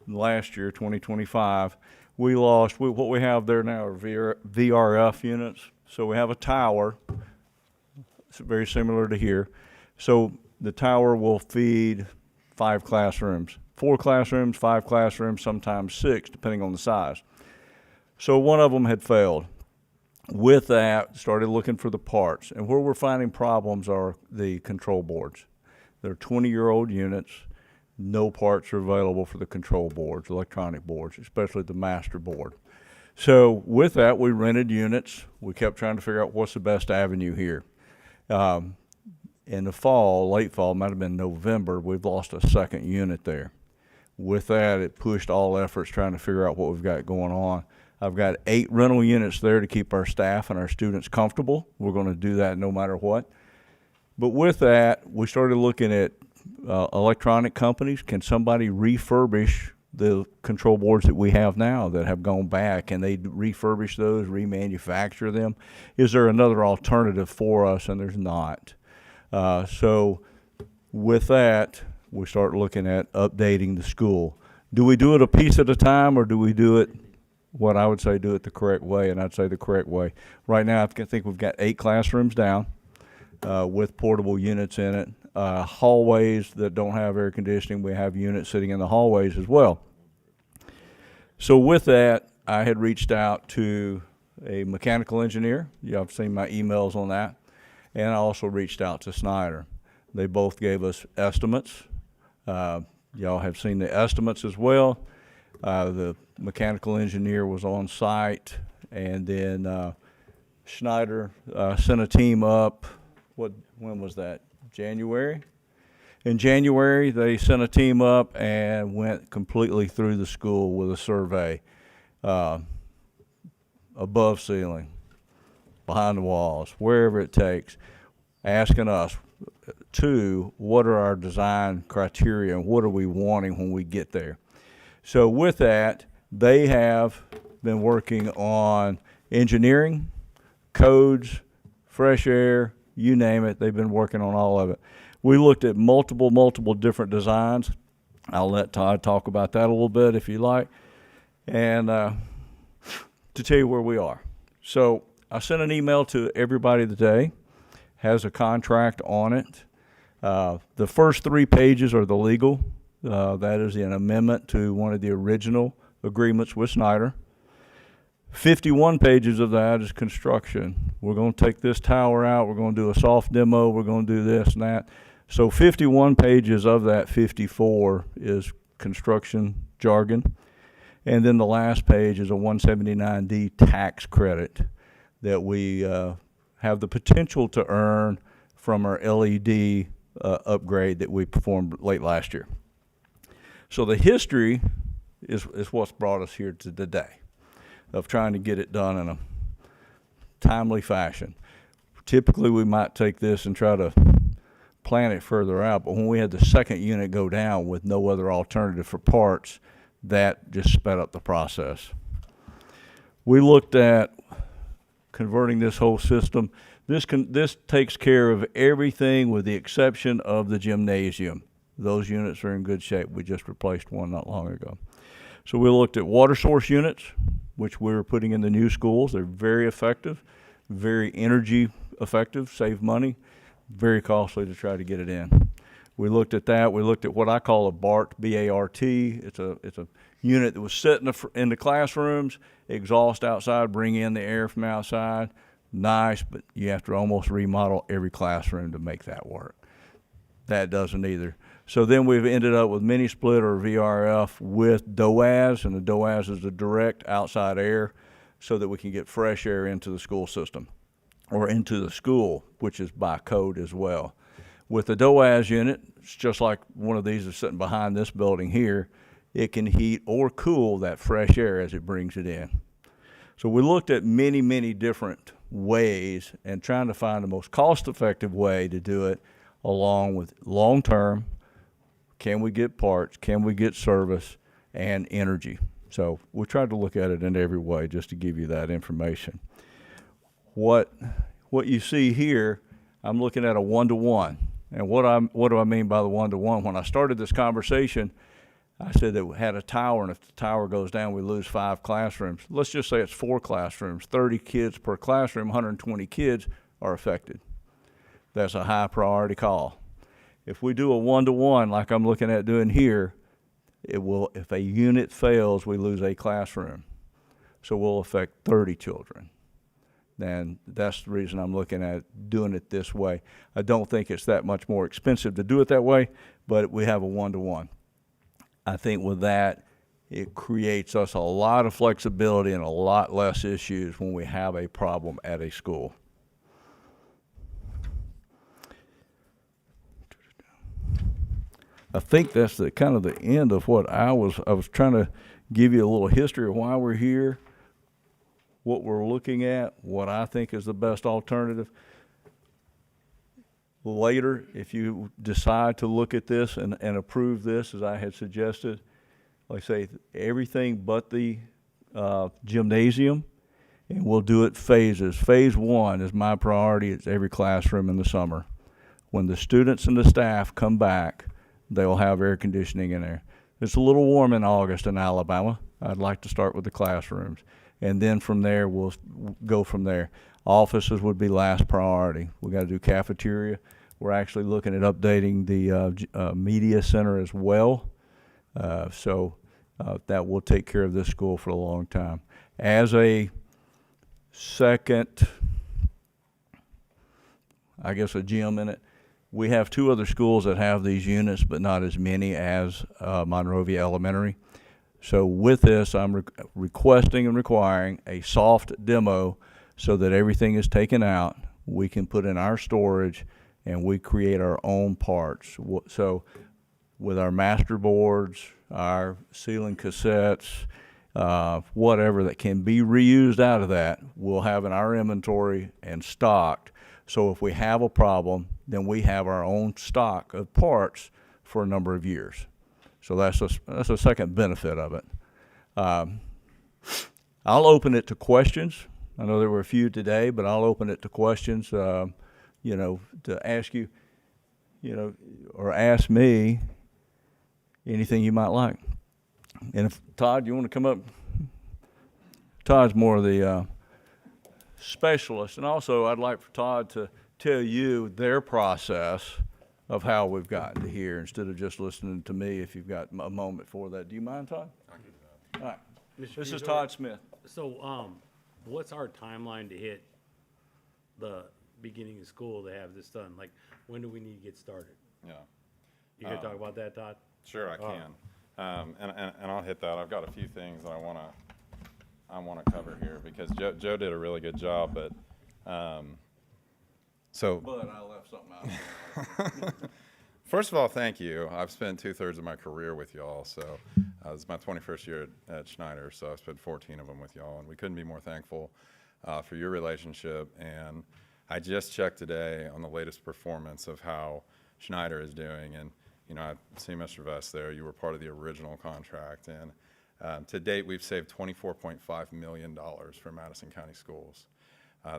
last year, 2025, we lost, what we have there now are VRF units. So we have a tower, it's very similar to here. So the tower will feed 5 classrooms, 4 classrooms, 5 classrooms, sometimes 6, depending on the size. So one of them had failed. With that, started looking for the parts. And where we're finding problems are the control boards. They're 20-year-old units. No parts are available for the control boards, electronic boards, especially the master board. So with that, we rented units. We kept trying to figure out what's the best avenue here. In the fall, late fall, might have been November, we've lost a second unit there. With that, it pushed all efforts trying to figure out what we've got going on. I've got 8 rental units there to keep our staff and our students comfortable. We're going to do that no matter what. But with that, we started looking at electronic companies. Can somebody refurbish the control boards that we have now that have gone back? And they refurbish those, remanufacture them? Is there another alternative for us? And there's not. So with that, we start looking at updating the school. Do we do it a piece at a time, or do we do it, what I would say, do it the correct way? And I'd say the correct way. Right now, I think we've got 8 classrooms down with portable units in it. Hallways that don't have air conditioning, we have units sitting in the hallways as well. So with that, I had reached out to a mechanical engineer. Y'all have seen my emails on that. And I also reached out to Snyder. They both gave us estimates. Y'all have seen the estimates as well. The mechanical engineer was on site, and then Schneider sent a team up. When was that? January? In January, they sent a team up and went completely through the school with a survey, above ceiling, behind the walls, wherever it takes, asking us, what are our design criteria and what are we wanting when we get there? So with that, they have been working on engineering, codes, fresh air, you name it. They've been working on all of it. We looked at multiple different designs. I'll let Todd talk about that a little bit if you like, and to tell you where we are. So I sent an email to everybody today, has a contract on it. The first 3 pages are the legal. That is an amendment to one of the original agreements with Snyder. 51 pages of that is construction. We're going to take this tower out. We're going to do a soft demo. We're going to do this and that. So 51 pages of that 54 is construction jargon. And then the last page is a 179D tax credit that we have the potential to earn from our LED upgrade that we performed late last year. So the history is what's brought us here to today, of trying to get it done in a timely fashion. Typically, we might take this and try to plan it further out, but when we had the second unit go down with no other alternative for parts, that just sped up the process. We looked at converting this whole system. This takes care of everything with the exception of the gymnasium. Those units are in good shape. We just replaced one not long ago. So we looked at water source units, which we're putting in the new schools. They're very effective, very energy effective, save money, very costly to try to get it in. We looked at that. We looked at what I call a BART, B-A-R-T. It's a unit that was set in the classrooms, exhaust outside, bring in the air from outside. Nice, but you have to almost remodel every classroom to make that work. That doesn't either. So then we've ended up with mini split or VRF with DOAS, and the DOAS is the direct outside air so that we can get fresh air into the school system. or into the school, which is by code as well. With the DOAS unit, it's just like one of these is sitting behind this building here. It can heat or cool that fresh air as it brings it in. So we looked at many, many different ways and trying to find the most cost-effective way to do it, along with long-term, can we get parts, can we get service, and energy. So we tried to look at it in every way just to give you that information. What you see here, I'm looking at a one-to-one. And what do I mean by the one-to-one? When I started this conversation, I said that we had a tower, and if the tower goes down, we lose 5 classrooms. Let's just say it's 4 classrooms, 30 kids per classroom, 120 kids are affected. That's a high priority call. If we do a one-to-one like I'm looking at doing here, it will, if a unit fails, we lose a classroom. So we'll affect 30 children. And that's the reason I'm looking at doing it this way. I don't think it's that much more expensive to do it that way, but we have a one-to-one. I think with that, it creates us a lot of flexibility and a lot less issues when we have a problem at a school. I think that's the kind of the end of what I was trying to give you a little history of why we're here, what we're looking at, what I think is the best alternative. Later, if you decide to look at this and approve this, as I had suggested, like I say, everything but the gymnasium, and we'll do it phases. Phase 1 is my priority. It's every classroom in the summer. When the students and the staff come back, they will have air conditioning in there. It's a little warm in August in Alabama. I'd like to start with the classrooms. And then from there, we'll go from there. Offices would be last priority. We got to do cafeteria. We're actually looking at updating the media center as well. So that will take care of this school for a long time. As a second, I guess, a gym in it, we have 2 other schools that have these units, but not as many as Monrovia Elementary. So with this, I'm requesting and requiring a soft demo so that everything is taken out. We can put in our storage and we create our own parts. So with our master boards, our ceiling cassettes, whatever that can be reused out of that, we'll have in our inventory and stocked. So if we have a problem, then we have our own stock of parts for a number of years. So that's a second benefit of it. I'll open it to questions. I know there were a few today, but I'll open it to questions, you know, to ask you, you know, or ask me anything you might like. And if, Todd, you want to come up? Todd's more of the specialist. And also, I'd like for Todd to tell you their process of how we've gotten to here instead of just listening to me if you've got a moment for that. Do you mind, Todd? I can do that. All right. This is Todd Smith. So, what's our timeline to hit the beginning of school to have this done? Like, when do we need to get started? Yeah. You gonna talk about that, Todd? Sure, I can. And I'll hit that. I've got a few things that I wanna cover here because Joe did a really good job, but But I left something out. First of all, thank you. I've spent 2/3 of my career with y'all, so this is my 21st year at Schneider, so I've spent 14 of them with y'all, and we couldn't be more thankful for your relationship. And I just checked today on the latest performance of how Schneider is doing, and you know, I see Mr. Vest there. You were part of the original contract, and to date, we've saved $24.5 million for Madison County Schools.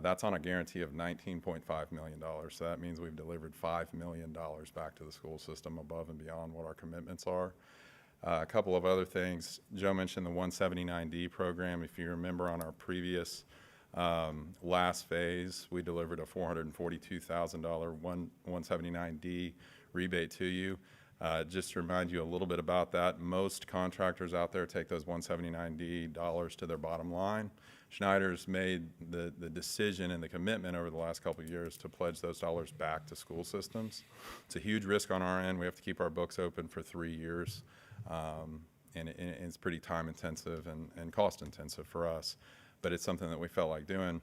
That's on a guarantee of $19.5 million, so that means we've delivered $5 million back to the school system above and beyond what our commitments are. A couple of other things. Joe mentioned the 179D program. If you remember on our previous last phase, we delivered a $442,000 179D rebate to you. Just to remind you a little bit about that, most contractors out there take those 179D dollars to their bottom line. Schneider's made the decision and the commitment over the last couple of years to pledge those dollars back to school systems. It's a huge risk on our end. We have to keep our books open for 3 years, and it's pretty time intensive and cost intensive for us, but it's something that we felt like doing.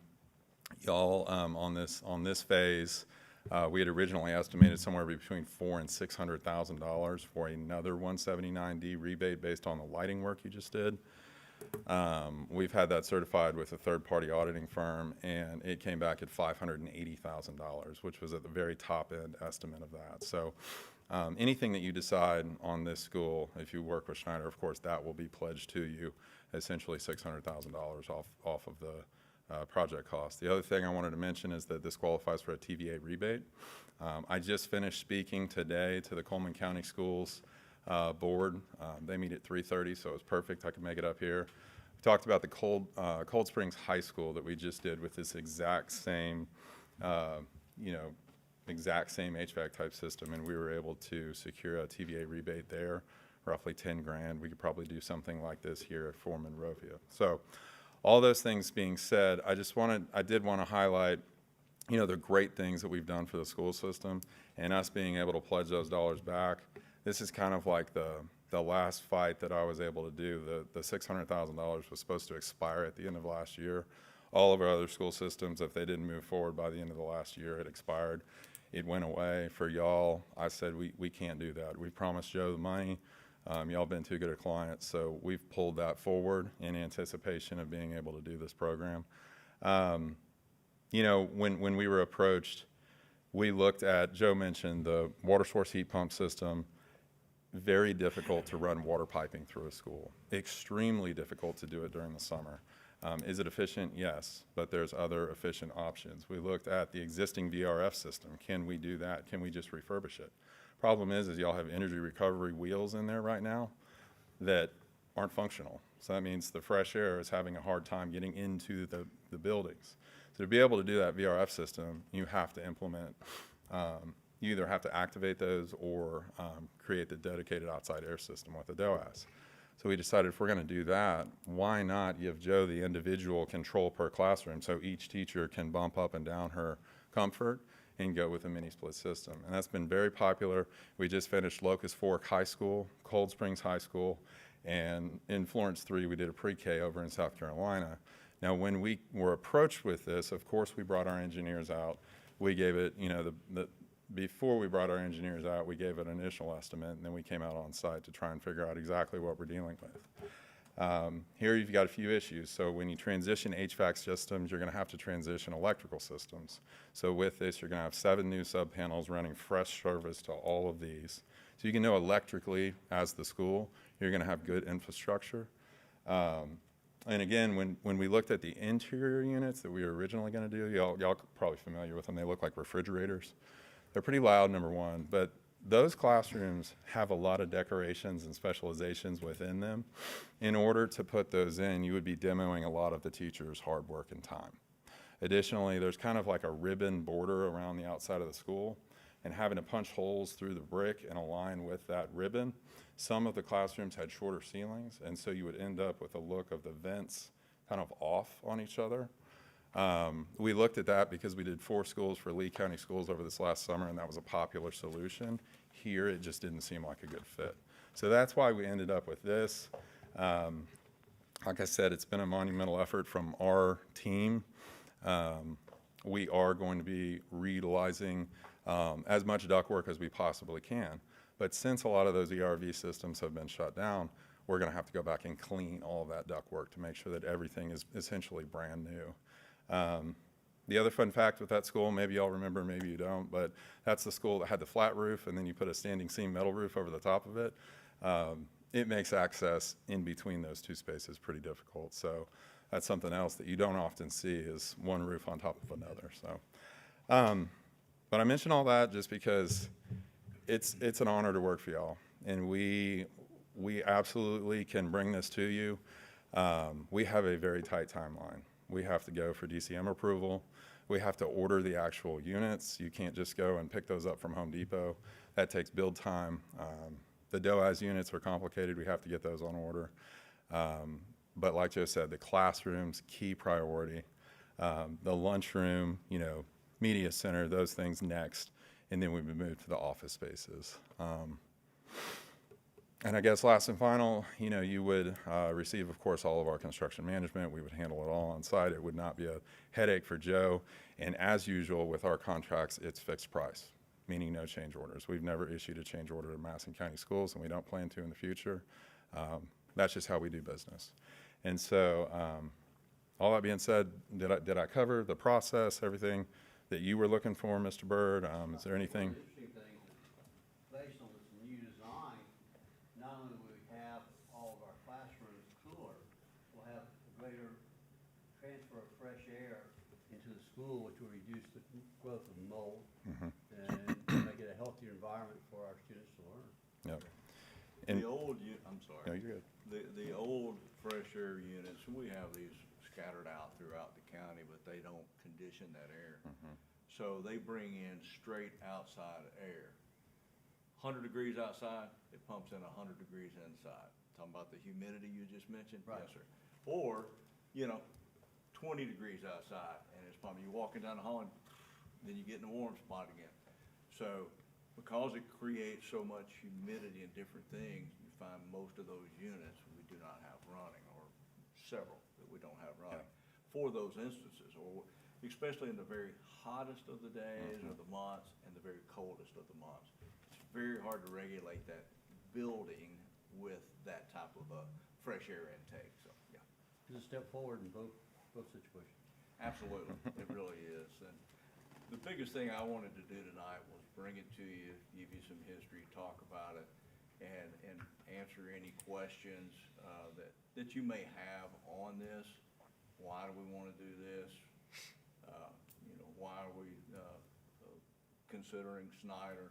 y'all on this phase. We had originally estimated somewhere between $400,000 and $600,000 for another 179D rebate based on the lighting work you just did. We've had that certified with a third-party auditing firm, and it came back at $580,000, which was at the very top end estimate of that. So anything that you decide on this school, if you work with Schneider, of course, that will be pledged to you, essentially $600,000 off of the project cost. The other thing I wanted to mention is that this qualifies for a TVA rebate. I just finished speaking today to the Coleman County Schools board. They meet at 3:30, so it was perfect. I could make it up here. We talked about the Cold Springs High School that we just did with this exact same, exact same HVAC type system, and we were able to secure a TVA rebate there, roughly 10 grand. We could probably do something like this here at Foreman Rovia. So all those things being said, I did want to highlight, the great things that we've done for the school system and us being able to pledge those dollars back. This is kind of like the last fight that I was able to do. The $600,000 was supposed to expire at the end of last year. All of our other school systems, if they didn't move forward by the end of the last year, it expired. It went away. For y'all, I said we can't do that. We promised Joe the money. Y'all been too good a client, so we've pulled that forward in anticipation of being able to do this program. When we were approached, we looked at, Joe mentioned the water source heat pump system. Very difficult to run water piping through a school. Extremely difficult to do it during the summer. Is it efficient? Yes, but there's other efficient options. We looked at the existing VRF system. Can we do that? Can we just refurbish it? Problem is y'all have energy recovery wheels in there right now that aren't functional. So that means the fresh air is having a hard time getting into the buildings. So to be able to do that VRF system, you have to implement, you either have to activate those or create the dedicated outside air system with the DOAS. So we decided if we're going to do that, why not give Joe the individual control per classroom so each teacher can bump up and down her comfort and go with a mini split system. And that's been very popular. We just finished Locust Fork High School, Cold Springs High School, and in Florence 3, we did a pre-K over in South Carolina. Now, when we were approached with this, of course, we brought our engineers out. We gave it, before we brought our engineers out, we gave it an initial estimate, and then we came out on site to try and figure out exactly what we're dealing with. Here you've got a few issues. So when you transition HVAC systems, you're going to have to transition electrical systems. So with this, you're going to have 7 new sub-panels running fresh service to all of these. So you can know electrically, as the school, you're going to have good infrastructure. And again, when we looked at the interior units that we were originally going to do, y'all probably familiar with them. They look like refrigerators. They're pretty loud, number one, but those classrooms have a lot of decorations and specializations within them. In order to put those in, you would be demoing a lot of the teachers' hard work and time. Additionally, there's kind of like a ribbon border around the outside of the school, and having to punch holes through the brick and align with that ribbon. Some of the classrooms had shorter ceilings, and so you would end up with a look of the vents kind of off on each other. We looked at that because we did 4 schools for Lee County Schools over this last summer, and that was a popular solution. Here, it just didn't seem like a good fit. So that's why we ended up with this. Like I said, it's been a monumental effort from our team. We are going to be reutilizing as much ductwork as we possibly can. But since a lot of those ERV systems have been shut down, we're going to have to go back and clean all of that ductwork to make sure that everything is essentially brand new. The other fun fact with that school, maybe y'all remember, maybe you don't, but that's the school that had the flat roof and then you put a standing seam metal roof over the top of it. It makes access in between those 2 spaces pretty difficult. So that's something else that you don't often see is one roof on top of another. So, but I mention all that just because it's an honor to work for y'all, and we absolutely can bring this to you. We have a very tight timeline. We have to go for DCM approval. We have to order the actual units. You can't just go and pick those up from Home Depot. That takes build time. The DOAS units are complicated. We have to get those on order. But like Joe said, the classrooms, key priority. The lunchroom, media center, those things next. And then we would move to the office spaces. And I guess last and final, you know, you would receive, of course, all of our construction management. We would handle it all on site. It would not be a headache for Joe. And as usual with our contracts, it's fixed price, meaning no change orders. We've never issued a change order to Madison County Schools, and we don't plan to in the future. That's just how we do business. And so, all that being said, did I cover the process, everything that you were looking for, Mr. Byrd? Is there anything? Interesting thing is, based on this new design, not only will we have all of our classrooms cooler, we'll have a greater transfer of fresh air into the school, which will reduce the growth of mold and make it a healthier environment for our students to learn. Yep. And, I'm sorry. no, you're good. The old fresh air units, we have these scattered out throughout the county, but they don't condition that air. So they bring in straight outside air. 100 degrees outside, it pumps in 100 degrees inside. Talking about the humidity you just mentioned? Right. Yes, sir. Or, 20 degrees outside, and it's pumping. You're walking down the hall, and then you get in the warm spot again. So because it creates so much humidity and different things, you find most of those units we do not have running, or several that we don't have running for those instances, or especially in the very hottest of the days or the months and the very coldest of the months. It's very hard to regulate that building with that type of a fresh air intake, so, yeah. It's a step forward in both situations. Absolutely, it really is. And the biggest thing I wanted to do tonight was bring it to you, give you some history, talk about it, and answer any questions that you may have on this. Why do we want to do this? Why are we considering Snyder?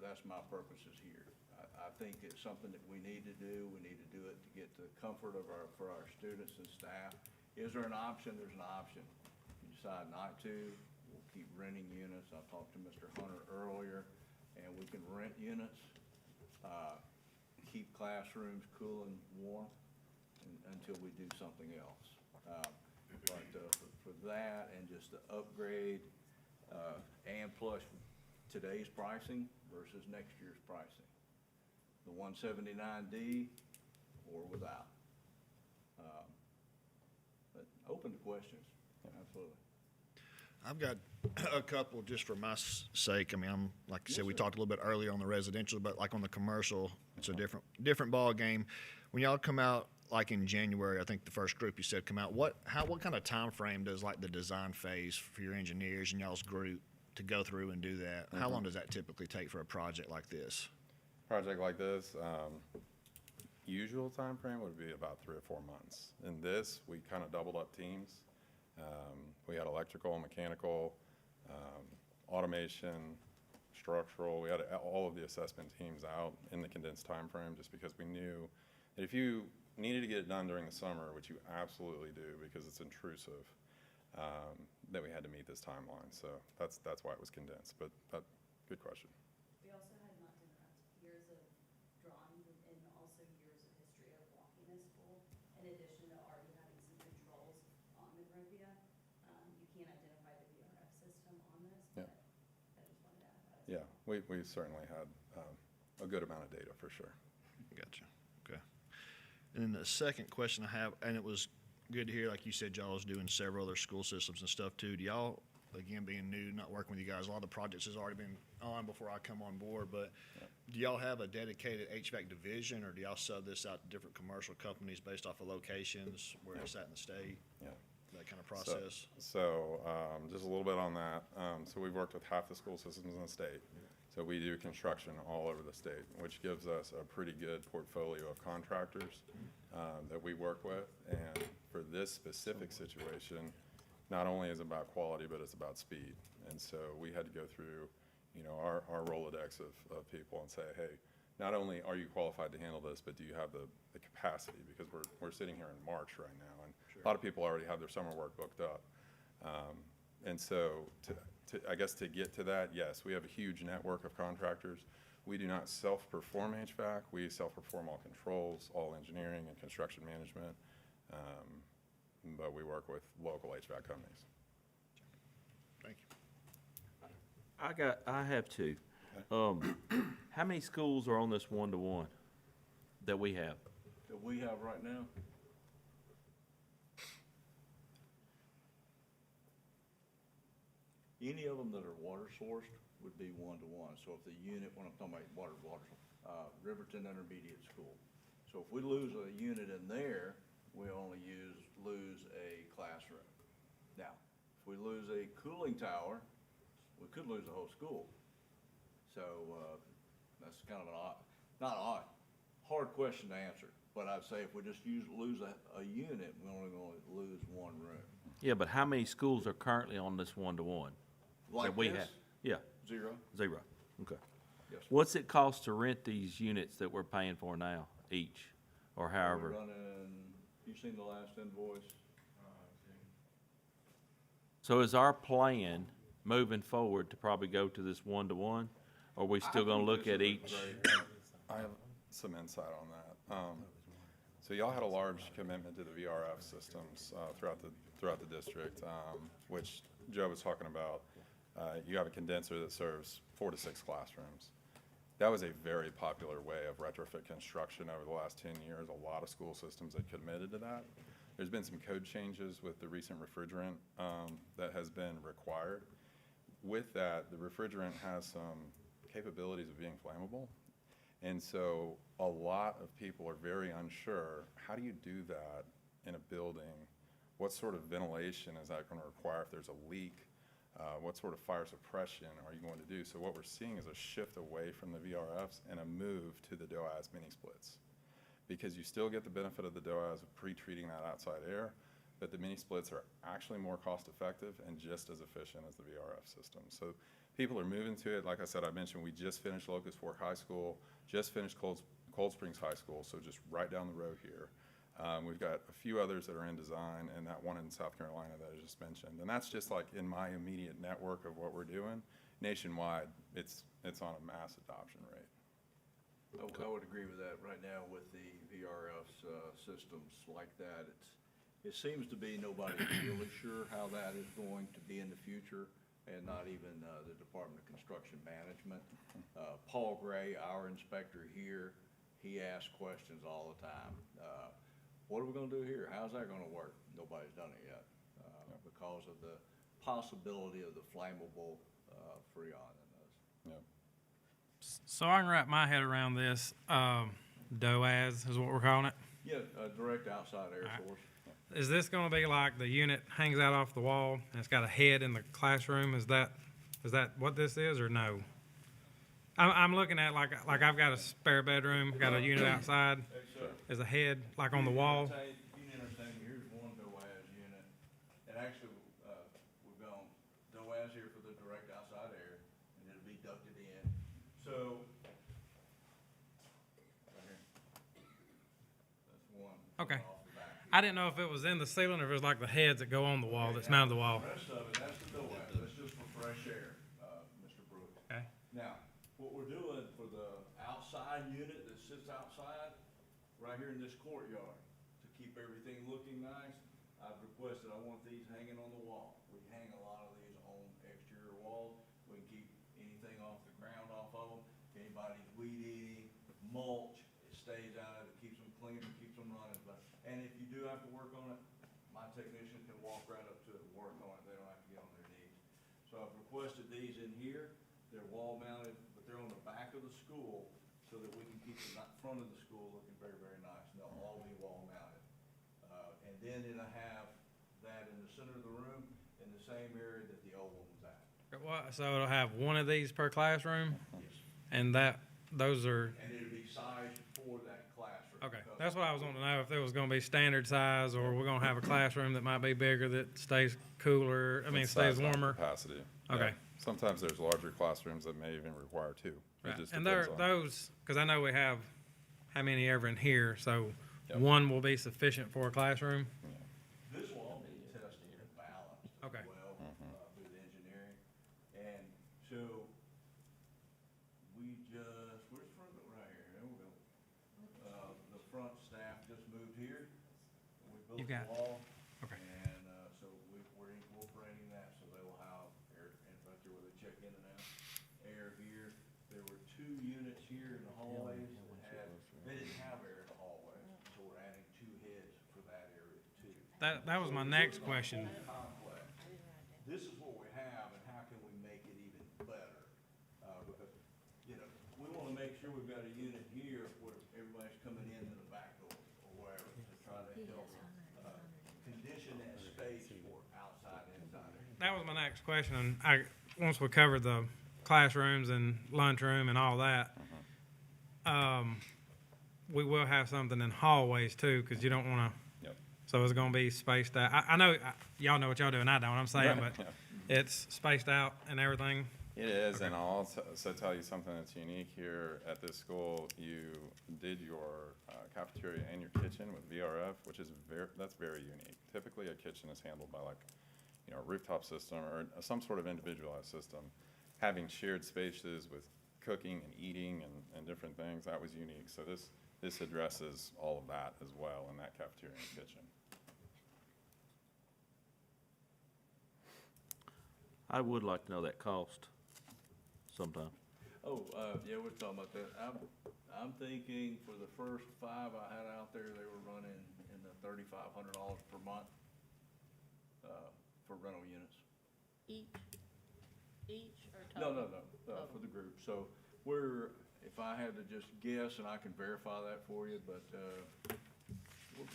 That's my purposes here. I think it's something that we need to do. We need to do it to get the comfort of for our students and staff. Is there an option? There's an option. If you decide not to, we'll keep renting units. I talked to Mr. Hunter earlier, and we can rent units, keep classrooms cool and warm until we do something else. But for that and just the upgrade, and plus today's pricing versus next year's pricing, the 179D or without. But open to questions, absolutely. I've got a couple just for my sake. I mean, like I said, we talked a little bit earlier on the residential, but like on the commercial, it's a different ball game. When y'all come out, like in January, I think the first group you said come out, what kind of time frame does like the design phase for your engineers and y'all's group to go through and do that? How long does that typically take for a project like this? Project like this, usual time frame would be about 3 or 4 months. In this, we kind of doubled up teams. We had electrical, mechanical, automation, structural. We had all of the assessment teams out in the condensed time frame just because we knew that if you needed to get it done during the summer, which you absolutely do because it's intrusive, that we had to meet this timeline. So that's why it was condensed. But good question. We also had, not to interrupt, years of drawing and also years of history of walking this school, in addition to already having some controls on Monrovia. You can't identify the VRF system on this, but I just wanted to add that as well. We certainly had a good amount of data for sure. Gotcha. Okay. And then the second question I have, and it was good to hear, like you said, y'all was doing several other school systems and stuff too. Do y'all, again, being new, not working with you guys, a lot of the projects has already been on before I come on board, but do y'all have a dedicated HVAC division, or do y'all sub this out to different commercial companies based off of locations, where it's at in the state? Yeah. That kind of process? So just a little bit on that. So we've worked with half the school systems in the state. So we do construction all over the state, which gives us a pretty good portfolio of contractors that we work with. And for this specific situation, not only is it about quality, but it's about speed. And so we had to go through, our Rolodex of people and say, hey, not only are you qualified to handle this, but do you have the capacity? Because we're sitting here in March right now, and a lot of people already have their summer work booked up. And so I guess to get to that, yes, we have a huge network of contractors. We do not self-perform HVAC. We self-perform all controls, all engineering and construction management, but we work with local HVAC companies. Thank you. I have two. How many schools are on this one-to-one that we have? That we have right now? Any of them that are water sourced would be one-to-one. So if the unit, when I'm talking about water, Riverton Intermediate School. So if we lose a unit in there, we only lose a classroom. Now, if we lose a cooling tower, we could lose the whole school. So, that's kind of an hard question to answer. But I'd say if we just lose a unit, we're only gonna lose one room. Yeah, but how many schools are currently on this one-to-one? Like that we this? have? Yeah, Zero? zero. Okay. Yes, sir. What's it cost to rent these units that we're paying for now, each, or however? We're running, you seen the last invoice? So is our plan moving forward to probably go to this one-to-one? Or are we still gonna look at each? I have some insight on that. So y'all had a large commitment to the VRF systems throughout the district, which Joe was talking about. You have a condenser that serves 4 to 6 classrooms. That was a very popular way of retrofit construction over the last 10 years. A lot of school systems had committed to that. There's been some code changes with the recent refrigerant that has been required. With that, the refrigerant has some capabilities of being flammable. And so a lot of people are very unsure, how do you do that in a building? What sort of ventilation is that going to require if there's a leak? What sort of fire suppression are you going to do? So what we're seeing is a shift away from the VRFs and a move to the DOAS mini splits. Because you still get the benefit of the DOAS of pre-treating that outside air, but the mini splits are actually more cost effective and just as efficient as the VRF system. So people are moving to it. Like I said, I mentioned we just finished Locust Fork High School, just finished Cold Springs High School, so just right down the road here. We've got a few others that are in design, and that one in South Carolina that I just mentioned. And that's just like in my immediate network of what we're doing. Nationwide, it's on a mass adoption rate. I would agree with that. Right now with the VRF systems like that, it seems to be nobody's really sure how that is going to be in the future, and not even the Department of Construction Management. Paul Gray, our inspector here, he asks questions all the time. What are we gonna do here? How's that gonna work? Nobody's done it yet, because of the possibility of the flammable freon in those. Yep. So I can wrap my head around this. DOAS is what we're calling it. Yeah, direct outside air source. Is this going to be like the unit hangs out off the wall and it's got a head in the classroom? Is that what this is, or no? I'm looking at like I've got a spare bedroom, got a unit outside. Is a head like on the wall? You can understand, here's one DOAS unit, and actually, we've gone DOAS here for the direct outside air, and it'll be ducted in. So, right here. That's one. Okay. Off the back. I didn't know if it was in the ceiling or if it was like the heads that go on the wall that's mounted to the wall. The rest of it, that's the DOAS, that's just for fresh air, Mr. Brooks. Okay. Now, what we're doing for the outside unit that sits outside, right here in this courtyard, to keep everything looking nice, I've requested, I want these hanging on the wall. We hang a lot of these on exterior walls. We can keep anything off the ground off of them. If anybody's weed eating, mulch, it stays out of it, keeps them clean, it keeps them running. And if you do have to work on it, my technician can walk right up to it and work on it. They don't have to get on their knees. So I've requested these in here. They're wall mounted, but they're on the back of the school so that we can keep the front of the school looking very, very nice. And they'll all be wall mounted. And then it'll have that in the center of the room in the same area that the old one was at. So it'll have one of these per classroom, Yes. and those are. And it'll be sized for that classroom. Okay, that's what I was wanting to know, if it was gonna be standard size, or we're gonna have a classroom that might be bigger that stays cooler, It's stays size, not warmer. capacity. Okay. Yeah. Sometimes there's larger classrooms that may even require 2. It Right. just And depends there, on- those, because I know we have how many ever in here, so Yep. one will be sufficient for a classroom? This will all be tested and balanced as Okay. well through the engineering. And so where's front of it? Right here, there we go. The front staff just moved here. We built You the got it. wall. Okay. And so we're incorporating that, so they will have air, and right there where they check in and out, air here. units here in the hallways they didn't have air in the hallways, so we're adding 2 heads for that area too. That was my next question. Complex. This is what we have, and how can we make it even better? Because, we wanna make sure we've got a unit here where everybody's coming in to the back door or wherever to try to help, condition that space for outside and inside. That was my next question. Once we covered the classrooms and lunchroom and all that, we will have something in hallways too, because you don't want to. Yep. So it's going to be spaced out. I know y'all know what y'all do, and I don't. I'm saying, Right, but yeah. it's spaced out and everything. It is, and I'll also tell you something that's unique here at this school. You did your cafeteria and your kitchen with VRF, which is that's very unique. Typically, a kitchen is handled by a rooftop system or some sort of individualized system. Having shared spaces with cooking and eating and different things, that was unique. So this addresses all of that as well in that cafeteria and kitchen. I would like to know that cost sometime. Oh, yeah, we're talking about that. I'm thinking for the first 5 I had out there, they were running in the $3,500 per month, for rental units. Each or No, total? for the group. So if I had to just guess, and I can verify that for you, but,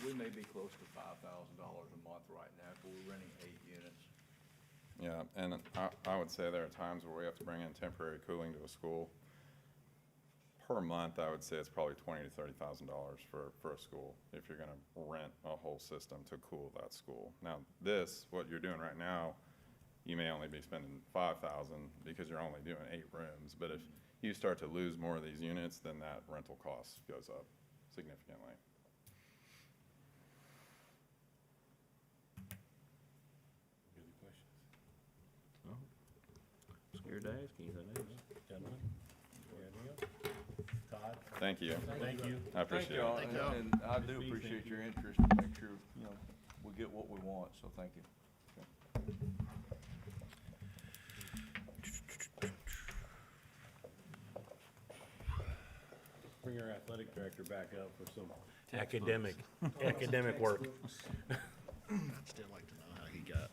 we may be close to $5,000 a month right now, if we're renting 8 units. Yeah, and I would say there are times where we have to bring in temporary cooling to a school. Per month, I would say it's probably $20,000 to $30,000 for a school if you're gonna rent a whole system to cool that school. Now, what you're doing right now, you may only be spending $5,000 because you're only doing 8 rooms. But if you start to lose more of these units, then that rental cost goes up significantly. Scared to ask anything else. Gentlemen, anything else? Todd? Thank you. Thank you. I appreciate it. Thank y'all, and I do appreciate your interest to make sure, we get what we want, so thank you. Bring our athletic director back up for some academic work. I'd still like to know how he got.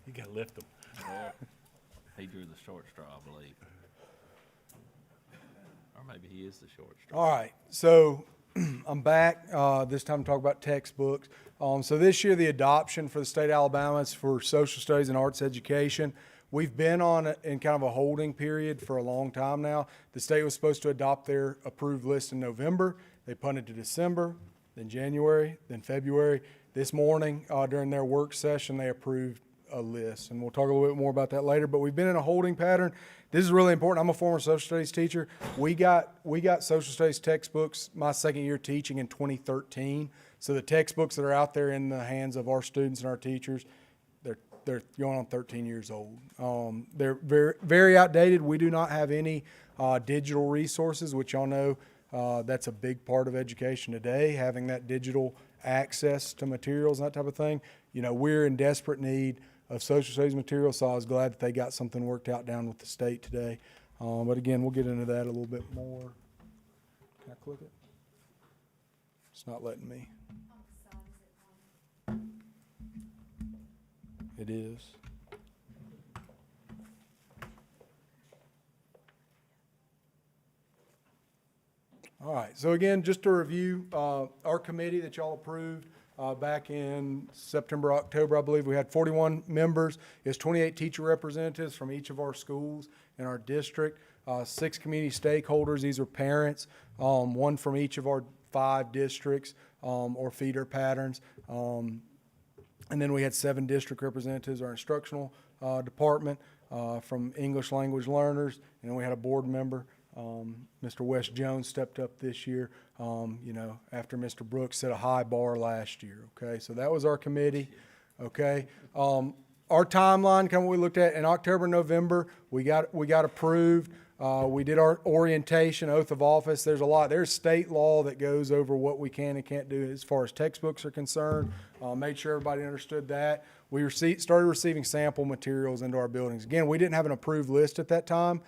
You gotta lift them. He drew the short straw, I believe. Or maybe he is the short straw. All right, so I'm back, this time to talk about textbooks. So this year, the adoption for the state of Alabama is for social studies and arts education. We've been in kind of a holding period for a long time now. The state was supposed to adopt their approved list in November. They punted to December, then January, then February. This morning, during their work session, they approved a list, and we'll talk a little bit more about that later. But we've been in a holding pattern. This is really important. I'm a former social studies teacher. We got social studies textbooks my second year teaching in 2013. So the textbooks that are out there in the hands of our students and our teachers, they're going on 13 years old. They're very, very outdated. We do not have any digital resources, which y'all know that's a big part of education today, having that digital access to materials and that type of thing. We're in desperate need of social studies materials, so I was glad that they got something worked out down with the state today. But again, we'll get into that a little bit more. Can I click it? It's not letting me. It is. All right, so again, just to review, our committee that y'all approved back in September, October, I believe we had 41 members. It's 28 teacher representatives from each of our schools in our district, 6 community stakeholders. These are parents, one from each of our 5 districts or feeder patterns. And then we had 7 district representatives, our instructional department from English language learners, and then we had a board member. Mr. Wes Jones stepped up this year, after Mr. Brooks set a high bar last year, okay? So that was our committee, okay? Our timeline, kind of what we looked at in October, November, we got approved. We did our orientation, oath of office. There's state law that goes over what we can and can't do as far as textbooks are concerned. Made sure everybody understood that. We started receiving sample materials into our buildings. Again, we didn't have an approved list at that time.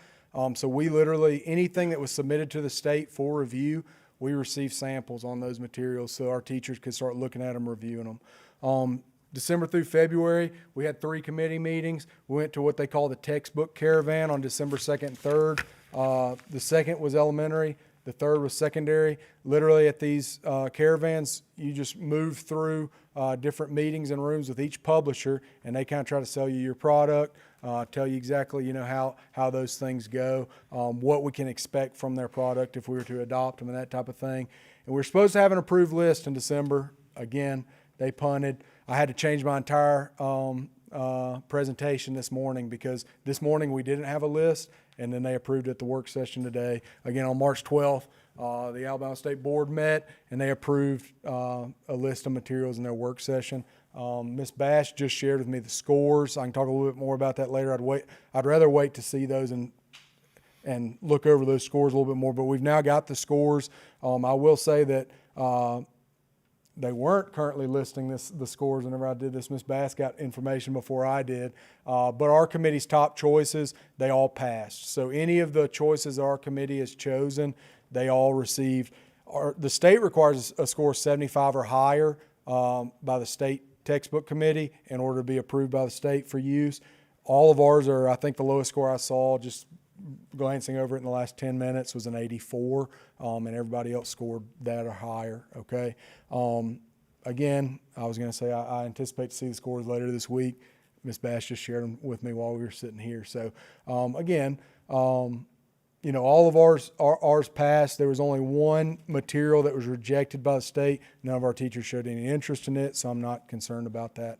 So we literally, anything that was submitted to the state for review, we received samples on those materials so our teachers could start looking at them, reviewing them. December through February, we had 3 committee meetings. We went to what they call the textbook caravan on December 2nd and 3rd. The second was elementary. The third was secondary. Literally at these caravans, you just move through different meetings and rooms with each publisher, and they kind of try to sell you your product, tell you exactly, you know, how those things go, what we can expect from their product if we were to adopt them and that type of thing. And we're supposed to have an approved list in December. Again, they punted. I had to change my entire presentation this morning because this morning we didn't have a list, and then they approved it at the work session today. Again, on March 12th, the Alabama State Board met, and they approved a list of materials in their work session. Ms. Bash just shared with me the scores. I can talk a little bit more about that later. I'd rather wait to see those and look over those scores a little bit more, but we've now got the scores. I will say that they weren't currently listing the scores whenever I did this. Ms. Bass got information before I did. But our committee's top choices, they all passed. So any of the choices our committee has chosen, they all received. The state requires a score of 75 or higher by the state textbook committee in order to be approved by the state for use. All of ours are, I think the lowest score I saw, just glancing over it in the last 10 minutes, was an 84, and everybody else scored that or higher, okay? Again, I was going to say I anticipate to see the scores later this week. Ms. Bash just shared them with me while we were sitting here. So, again, you know, all of ours passed. There was only one material that was rejected by the state. None of our teachers showed any interest in it, so I'm not concerned about that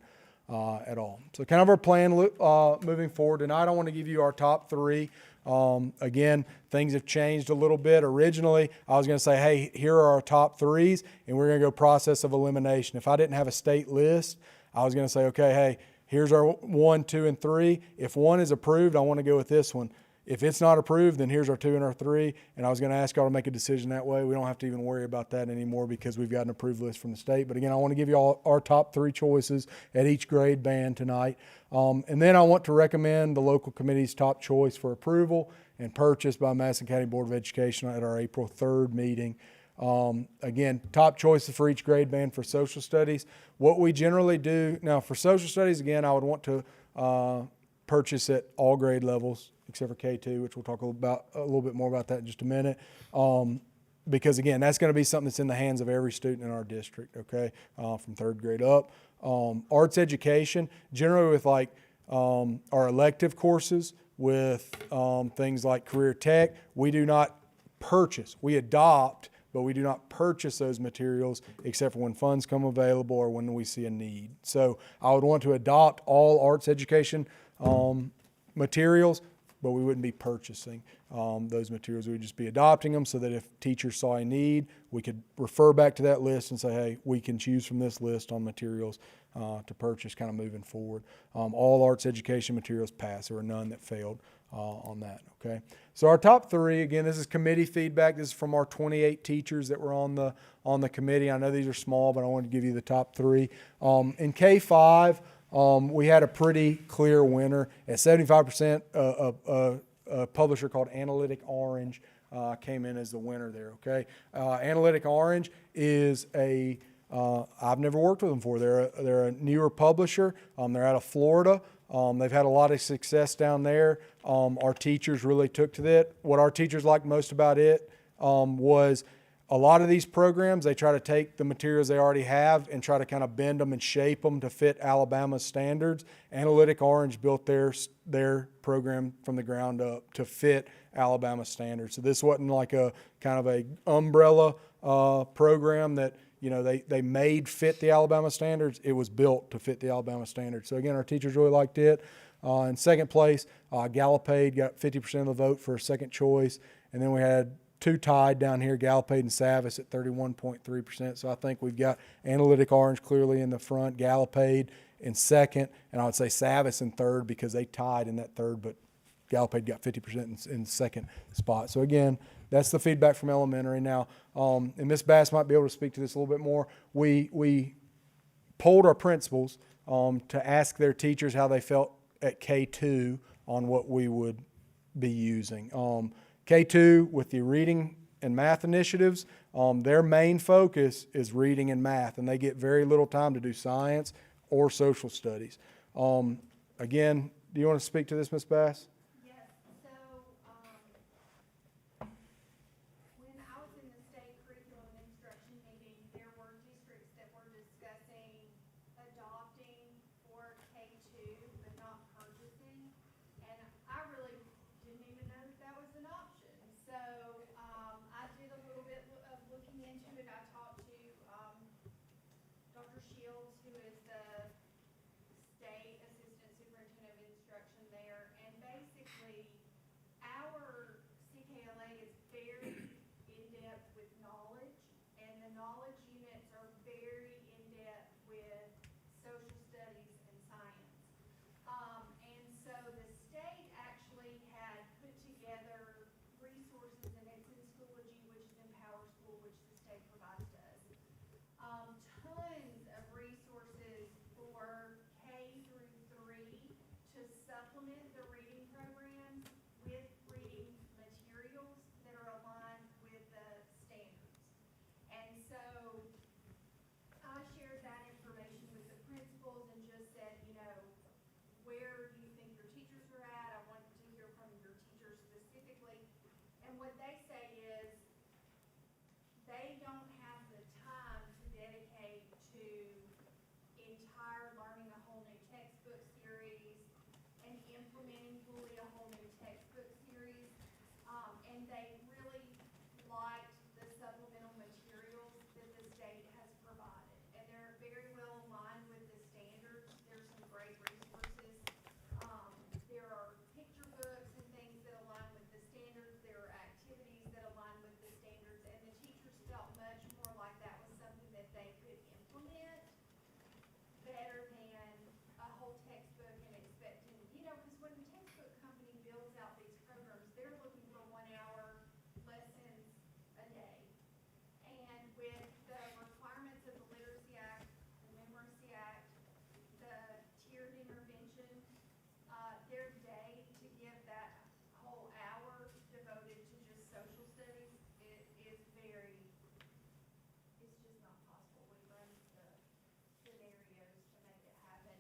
at all. So kind of our plan moving forward. Tonight I want to give you our top 3. Again, things have changed a little bit. Originally, I was going to say, hey, here are our top 3s, and we're going to go process of elimination. If I didn't have a state list, I was going to say, okay, hey, here's our 1, 2, and 3. If 1 is approved, I want to go with this one. If it's not approved, then here's our 2 and our 3. And I was going to ask y'all to make a decision that way. We don't have to even worry about that anymore because we've got an approved list from the state. But again, I want to give you all our top 3 choices at each grade band tonight. And then I want to recommend the local committee's top choice for approval and purchase by Madison County Board of Education at our April 3rd meeting. Again, top choices for each grade band for social studies. What we generally do, now for social studies, again, I would want to purchase at all grade levels except for K2, which we'll talk a little bit more about that in just a minute. Because again, that's going to be something that's in the hands of every student in our district, okay, from 3rd grade up. Arts education, generally with like our elective courses, with things like career tech, we do not purchase. We adopt, but we do not purchase those materials except for when funds come available or when we see a need. So I would want to adopt all arts education materials, but we wouldn't be purchasing those materials. We would just be adopting them so that if teachers saw a need, we could refer back to that list and say, hey, we can choose from this list on materials to purchase kind of moving forward. All arts education materials passed. There were none that failed on that, okay? So our top 3, again, this is committee feedback. This is from our 28 teachers that were on the committee. I know these are small, but I wanted to give you the top 3. In K5, we had a pretty clear winner at 75%. A publisher called Analytic Orange came in as the winner there, okay? Analytic Orange is I've never worked with them before. They're a newer publisher. They're out of Florida. They've had a lot of success down there. Our teachers really took to that. What our teachers liked most about it was a lot of these programs, they try to take the materials they already have and try to kind of bend them and shape them to fit Alabama's standards. Analytic Orange built their program from the ground up to fit Alabama standards. So this wasn't like a kind of a umbrella program that, you know, they made fit the Alabama standards. It was built to fit the Alabama standards. So again, our teachers really liked it. In second place, Gallipade got 50% of the vote for second choice. And then we had 2 tied down here, Gallipade and Savas at 31.3%. So I think we've got Analytic Orange clearly in the front, Gallipade in second, and I would say Savas in third because they tied in that third, but Gallipade got 50% in the second spot. So again, that's the feedback from elementary. Now, and Ms. Bass might be able to speak to this a little bit more. We polled our principals to ask their teachers how they felt at K2 on what we would be using. K2 with the reading and math initiatives, their main focus is reading and math, and they get very little time to do science or social studies. Again, do you want to speak to this, Ms. Bass? Yes, so, when I was in the state curriculum and instruction meeting, there were districts that were discussing adopting for K2, but not purchasing. And I really didn't even know that was an option. So, I did a little bit of looking into it. I talked to, Dr. Shields, who is the state assistant superintendent of instruction there, and basically, our CKLA is very in-depth with knowledge, and the knowledge units are very in-depth with social studies and science. And so the state actually had put together resources, and it's in Schoology, which is in Power School, which the state provides to us. Tons of resources for K through 3 to supplement the reading programs with reading materials that are aligned with the standards. And so I shared that information with the principals and just said, you know, where do you think your teachers are at? I want to hear from your teachers specifically. And what they say is they don't have the time to dedicate to entire learning a whole new textbook series and implementing fully a whole new textbook series. And they really liked the supplemental materials that the state has provided. And they're very well aligned with the standards. There's some great resources. There are picture books and things that align with the standards. There are activities that align with the standards. And the teachers felt much more like that was something that they could implement better than a whole textbook and expecting, you know, because when the textbook company builds out these programs, they're looking for 1-hour lessons a day. And with the requirements of the Literacy Act, the Numeracy Act, the tiered intervention, their day to give that whole hour devoted to just social studies is very, it's just not possible. We run the scenarios to make it happen,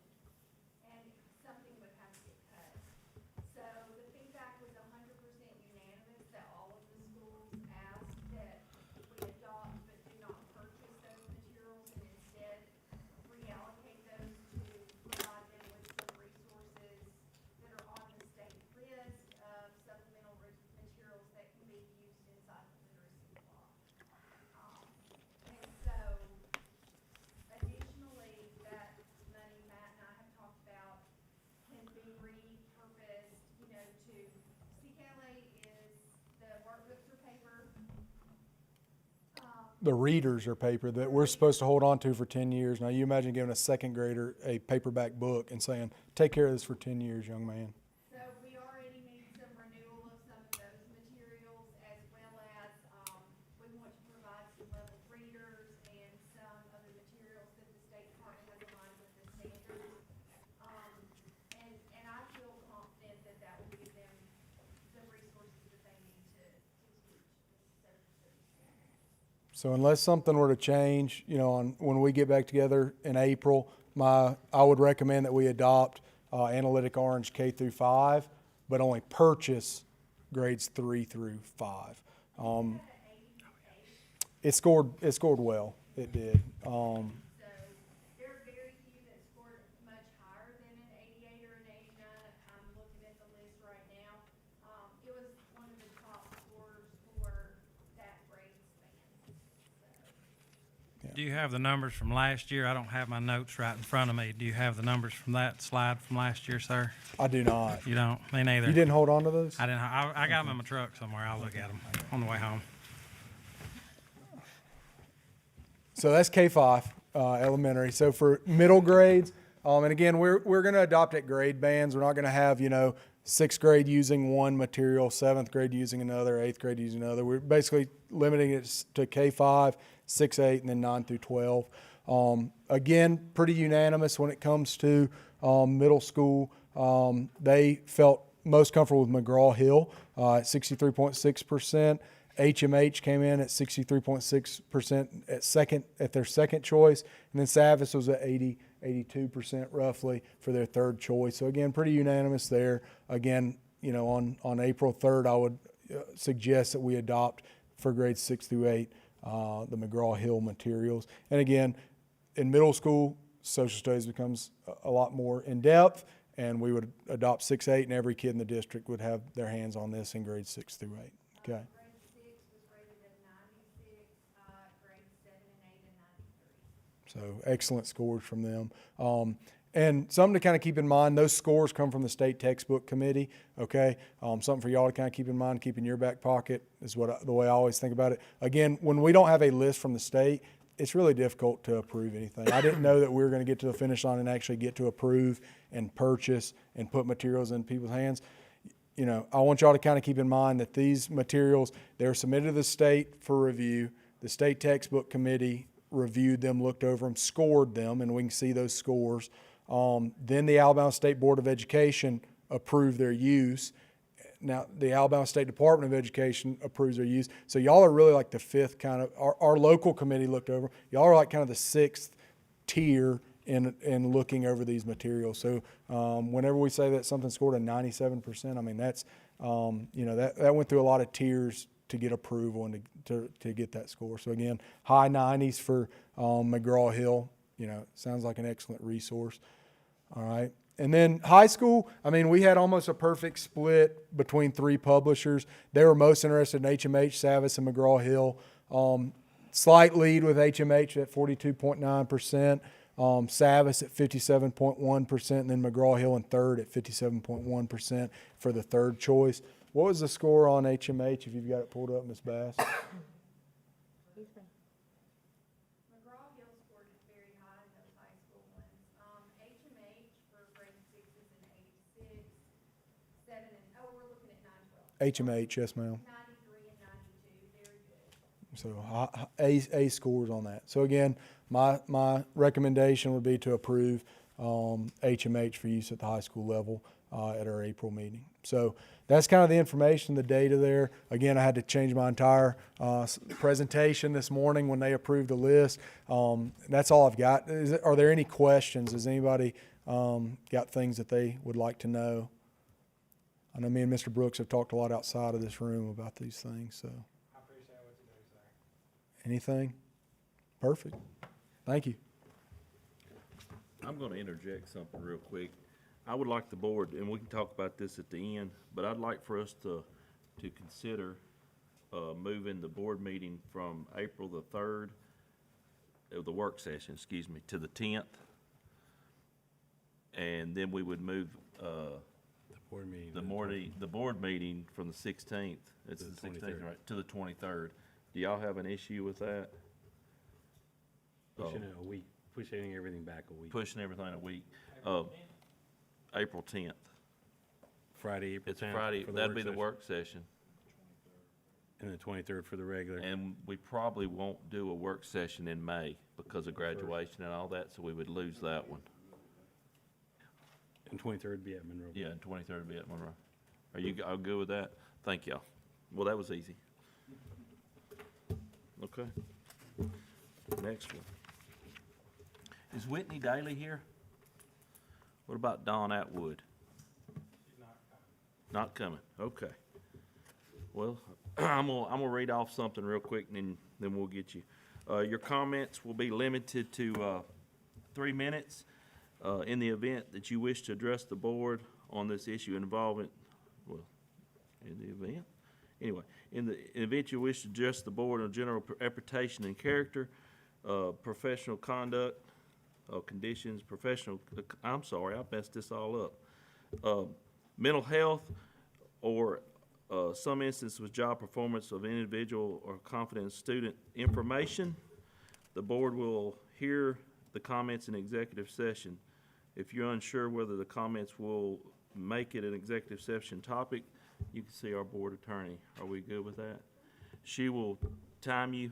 and something would have to get cut. So the feedback was 100% unanimous that all of the schools asked that we adopt but do not purchase those materials and instead reallocate those to provide them with some resources that are on the state list of supplemental materials that can be used inside the literacy block. And so additionally, that money Matt and I have talked about can be repurposed, you know, to CKLA is the workbooks are paper. The readers are paper that we're supposed to hold on to for 10 years. Now, you imagine giving a second grader a paperback book and saying, take care of this for 10 years, young man. So we already need some renewal of some of those materials, as well as, we want to provide some level readers and some other materials that the state department has aligned with the standards. And I feel confident that that will give them the resources that they need to teach this social studies. So unless something were to change, you know, when we get back together in April, I would recommend that we adopt Analytic Orange K through 5, but only purchase grades 3 through 5. It scored well. It did. So there are very few that scored much higher than an 88 or an 89. I'm looking at the list right now. It was one of the top scores for that grade span. So. Do you have the numbers from last year? I don't have my notes right in front of me. Do you have the numbers from that slide from last year, sir? I do not. You don't? Me neither. You didn't hold on to those? I didn't. I got them in my truck somewhere. I'll look at them on the way home. So that's K5, elementary. So for middle grades, and again, we're going to adopt at grade bands. We're not going to have, you know, 6th grade using one material, 7th grade using another, 8th grade using another. We're basically limiting it to K5, 6, 8, and then 9 through 12. Again, pretty unanimous when it comes to middle school. They felt most comfortable with McGraw-Hill at 63.6%. HMH came in at 63.6% at their second choice, and then Savas was at 82% roughly for their third choice. So again, pretty unanimous there. Again, you know, on April 3rd, I would suggest that we adopt for grades 6 through 8 the McGraw-Hill materials. And again, in middle school, social studies becomes a lot more in depth, and we would adopt 6, 8, and every kid in the district would have their hands on this in grades 6 through 8. Okay. So excellent scores from them. And something to kind of keep in mind, those scores come from the state textbook committee, okay? Something for y'all to kind of keep in mind, keep in your back pocket is the way I always think about it. Again, when we don't have a list from the state, it's really difficult to approve anything. I didn't know that we were going to get to the finish line and actually get to approve and purchase and put materials in people's hands. You know, I want y'all to kind of keep in mind that these materials, they're submitted to the state for review. The state textbook committee reviewed them, looked over them, scored them, and we can see those scores. Then the Alabama State Board of Education approved their use. Now, the Alabama State Department of Education approves their use. So y'all are really like the fifth kind of, our local committee looked over. Y'all are like kind of the sixth tier in looking over these materials. So whenever we say that something scored a 97%, I mean, that's, you know, that went through a lot of tiers to get approval and to get that score. So again, high 90s for McGraw-Hill. You know, sounds like an excellent resource. All right. And then high school, I mean, we had almost a perfect split between three publishers. They were most interested in HMH, Savas, and McGraw-Hill. Slight lead with HMH at 42.9%, Savas at 57.1%, and then McGraw-Hill in third at 57.1% for the third choice. What was the score on HMH, if you've got it pulled up, Ms. Bass? HMH, yes, ma'am. 93 and 92, very good. So A scores on that. So again, my recommendation would be to approve HMH for use at the high school level at our April meeting. So that's kind of the information, the data there. Again, I had to change my entire presentation this morning when they approved the list. That's all I've got. Are there any questions? Has anybody got things that they would like to know? I know me and Mr. Brooks have talked a lot outside of this room about these things, so. I appreciate what you do, sir. Anything? Perfect. Thank you. I'm going to interject something real quick. I would like the board, and we can talk about this at the end, but I'd like for us to consider moving the board meeting from April the 3rd, the work session, excuse me, to the 10th. And then we would move the board meeting from the 16th, it's the 16th, right, to the 23rd. Do y'all have an issue with that? Pushing it a week, pushing everything back a week. Pushing everything a week. April 10th. Friday, April 10th. It's Friday, for the that'd work be the session. work session. And the 23rd for the regular. And we probably won't do a work session in May because of graduation and all that, so we would lose that one. And 23rd would be at Monroe. Yeah, and 23rd would be at Monroe. Are you all good with that? Thank y'all. Well, that was easy. Okay. Next one. Is Whitney Daly here? What about Dawn Atwood? Not coming. Okay. Well, I'm gonna read off something real quick, and then we'll get you. Your comments will be limited to 3 minutes. In the event that you wish to address the board on this issue involving, well, in the event, anyway, in the event you wish to address the board on general reputation and character, professional conduct, conditions, I'm sorry, I messed this all up. Mental health, or some instances with job performance of individual or confident student information, the board will hear the comments in executive session. If you're unsure whether the comments will make it an executive session topic, you can see our board attorney. Are we good with that? She will time you,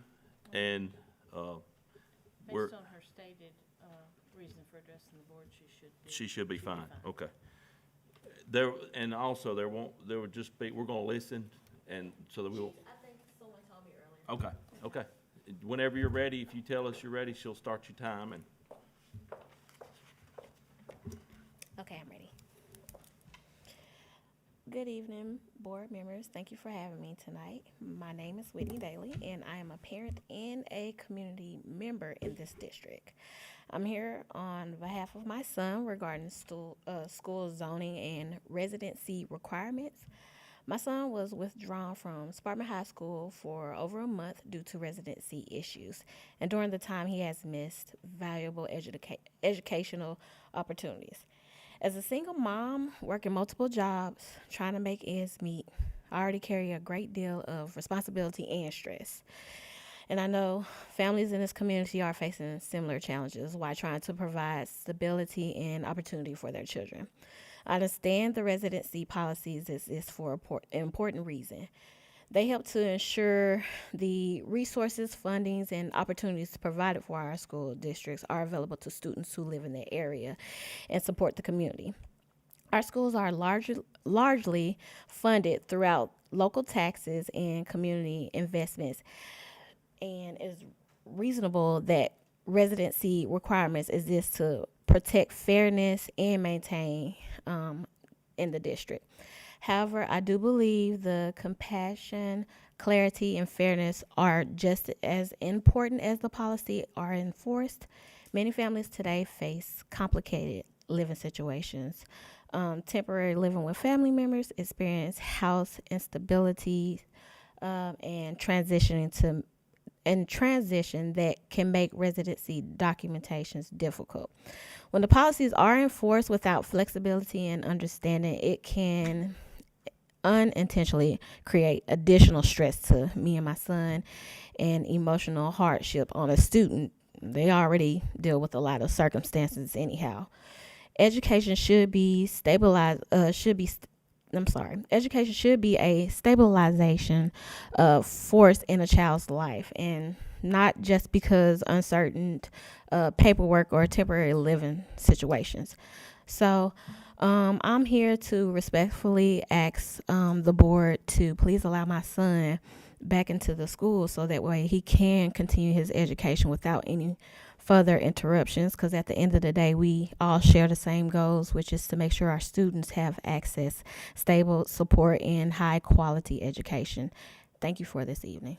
and Based on her stated reason for addressing the board, she should be. She should be fine. Okay. There, and also there would just be, we're gonna listen, and so that we'll. I think someone told me earlier. Okay. Whenever you're ready, if you tell us you're ready, she'll start your time and. Okay, I'm ready. Good evening, board members. Thank you for having me tonight. My name is Whitney Daly, and I am a parent and a community member in this district. I'm here on behalf of my son regarding school zoning and residency requirements. My son was withdrawn from Spartan High School for over a month due to residency issues, and during the time he has missed valuable educational opportunities. As a single mom working multiple jobs, trying to make ends meet, I already carry a great deal of responsibility and stress. And I know families in this community are facing similar challenges while trying to provide stability and opportunity for their children. I understand the residency policies is for an important reason. They help to ensure the resources, fundings, and opportunities provided for our school districts are available to students who live in the area and support the community. Our schools are largely funded throughout local taxes and community investments, and it's reasonable that residency requirements exist to protect fairness and maintain in the district. However, I do believe the compassion, clarity, and fairness are just as important as the policy are enforced. Many families today face complicated living situations. Temporary living with family members experience house instability and transition that can make residency documentations difficult. When the policies are enforced without flexibility and understanding, it can unintentionally create additional stress to me and my son and emotional hardship on a student. They already deal with a lot of circumstances anyhow. Education should be education should be a stabilization force in a child's life, and not just because uncertain paperwork or temporary living situations. So I'm here to respectfully ask the board to please allow my son back into the school so that way he can continue his education without any further interruptions, because at the end of the day, we all share the same goals, which is to make sure our students have access, stable support, and high quality education. Thank you for this evening.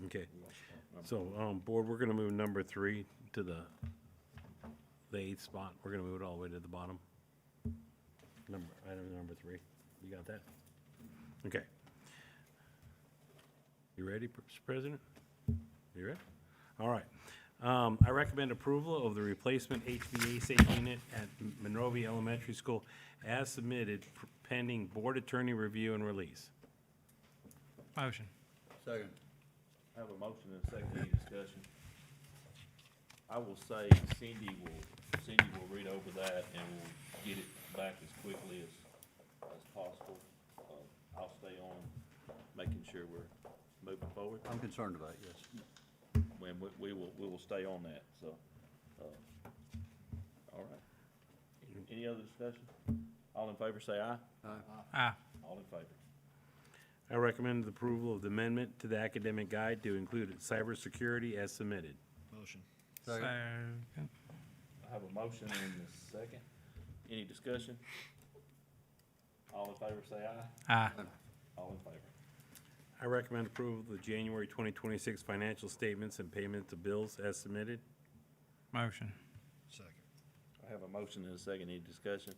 Okay. So, board, we're gonna move number 3 to the 8th spot. We're gonna move it all the way to the bottom. Item number 3. You got that? Okay. You ready, Mr. President? You ready? All right. I recommend approval of the replacement HVAC unit at Monrovia Elementary School as submitted pending board attorney review and release. Motion. Second. I have a motion and a second, any discussion? I will say Cindy will read over that and we'll get it back as quickly as possible. I'll stay on making sure we're moving forward. I'm concerned about it, yes. And we will stay on that, so, all right. Any other discussion? All in favor say aye. Aye. All in favor. I recommend the approval of the amendment to the academic guide to include cybersecurity as submitted. Motion. Second. I have a motion and a second. Any discussion? All in favor say aye. Aye. All in favor. I recommend approval of the January 2026 financial statements and payments of bills as submitted. Motion. Second. I have a motion and a second. Any discussion?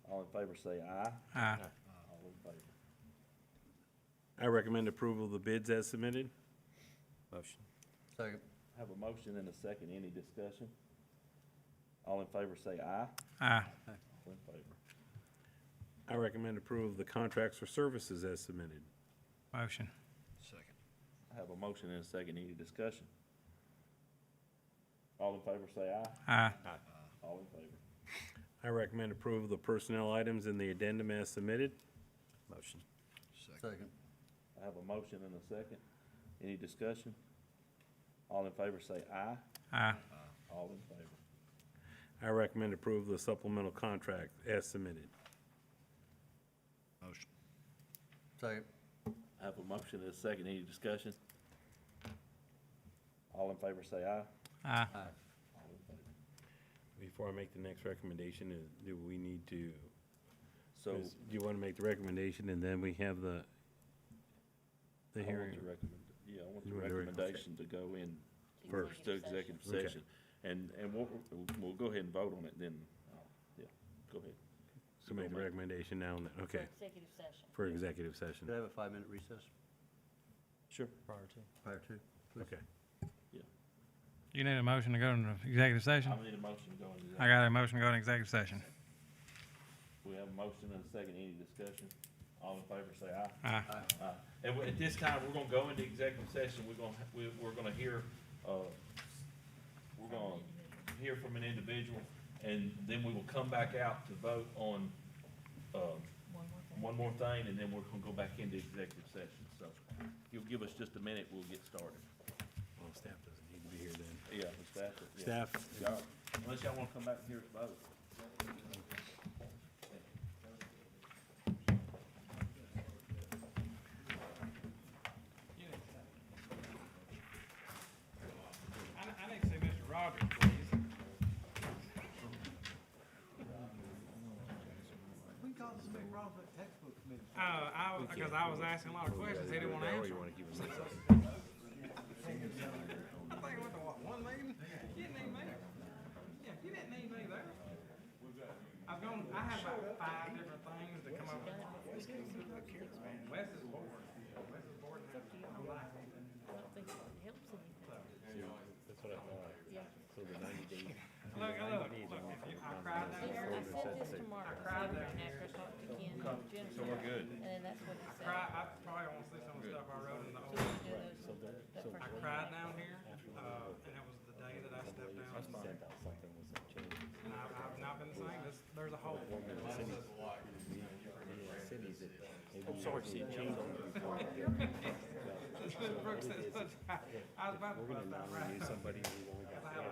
All in favor say aye. Aye. All in favor. I recommend approval of the bids as submitted. Motion. Second. I have a motion and a second. Any discussion? All in favor say aye. Aye. All in favor. I recommend approval of the contracts for services as submitted. Motion. Second. I have a motion and a second. Any discussion? All in favor say aye. Aye. All in favor. I recommend approval of the personnel items in the addendum as submitted. Motion. Second. I have a motion and a second. Any discussion? All in favor say aye. Aye. All in favor. I recommend approval of the supplemental contract as submitted. Motion. Second. I have a motion and a second. Any discussion? All in favor say aye. Aye. All in favor. Before I make the next recommendation, do we need to, So, do you want to make the recommendation and then we have the I want hearing? the recommend, yeah, I want the You want the recommendation to go in First. first to executive Okay. session. And we'll go ahead and vote on it then, yeah, go ahead. So make the recommendation now, and then- okay, Executive session. for executive session. Could I have a 5-minute recess Sure. Prior to. prior to? Okay. You need a motion to go into executive session? I need a motion to go into I got a motion to go into executive session. We have a motion and a second. Any discussion? All in favor say aye. Aye. Aye. And at this time, we're gonna go into executive session. We're gonna hear, we're gonna hear from an individual, and then we will come back out to vote on, one more thing, and then we're gonna go back into executive session. So if you'll give us just a minute, we'll get started. Well, staff doesn't need to be here then. Yeah, the staff. yeah. Staff, Y'all- Unless y'all wanna come back and hear us vote. I need to see Mr. Rogers, please. We call this big problem at textbook committee. Because I was asking a lot of questions, he didn't want to answer. you want to keep them inside? I think I went to what, one meeting? You didn't need me. Yeah, you didn't need me there. I have about 5 different things to come up with. Wes is bored. Wes is bored. I'm like, That's what I thought. So the 90 days. look, if you, I cried down here. I cried down here. So we're good. I probably want to see some of the stuff I wrote in the old. I cried down here, and it was the day that I stepped down. And I've not been the same. There's a hole. I'm sorry, see, Gene. Brooks says, I was about to bust out right. Somebody who only got I had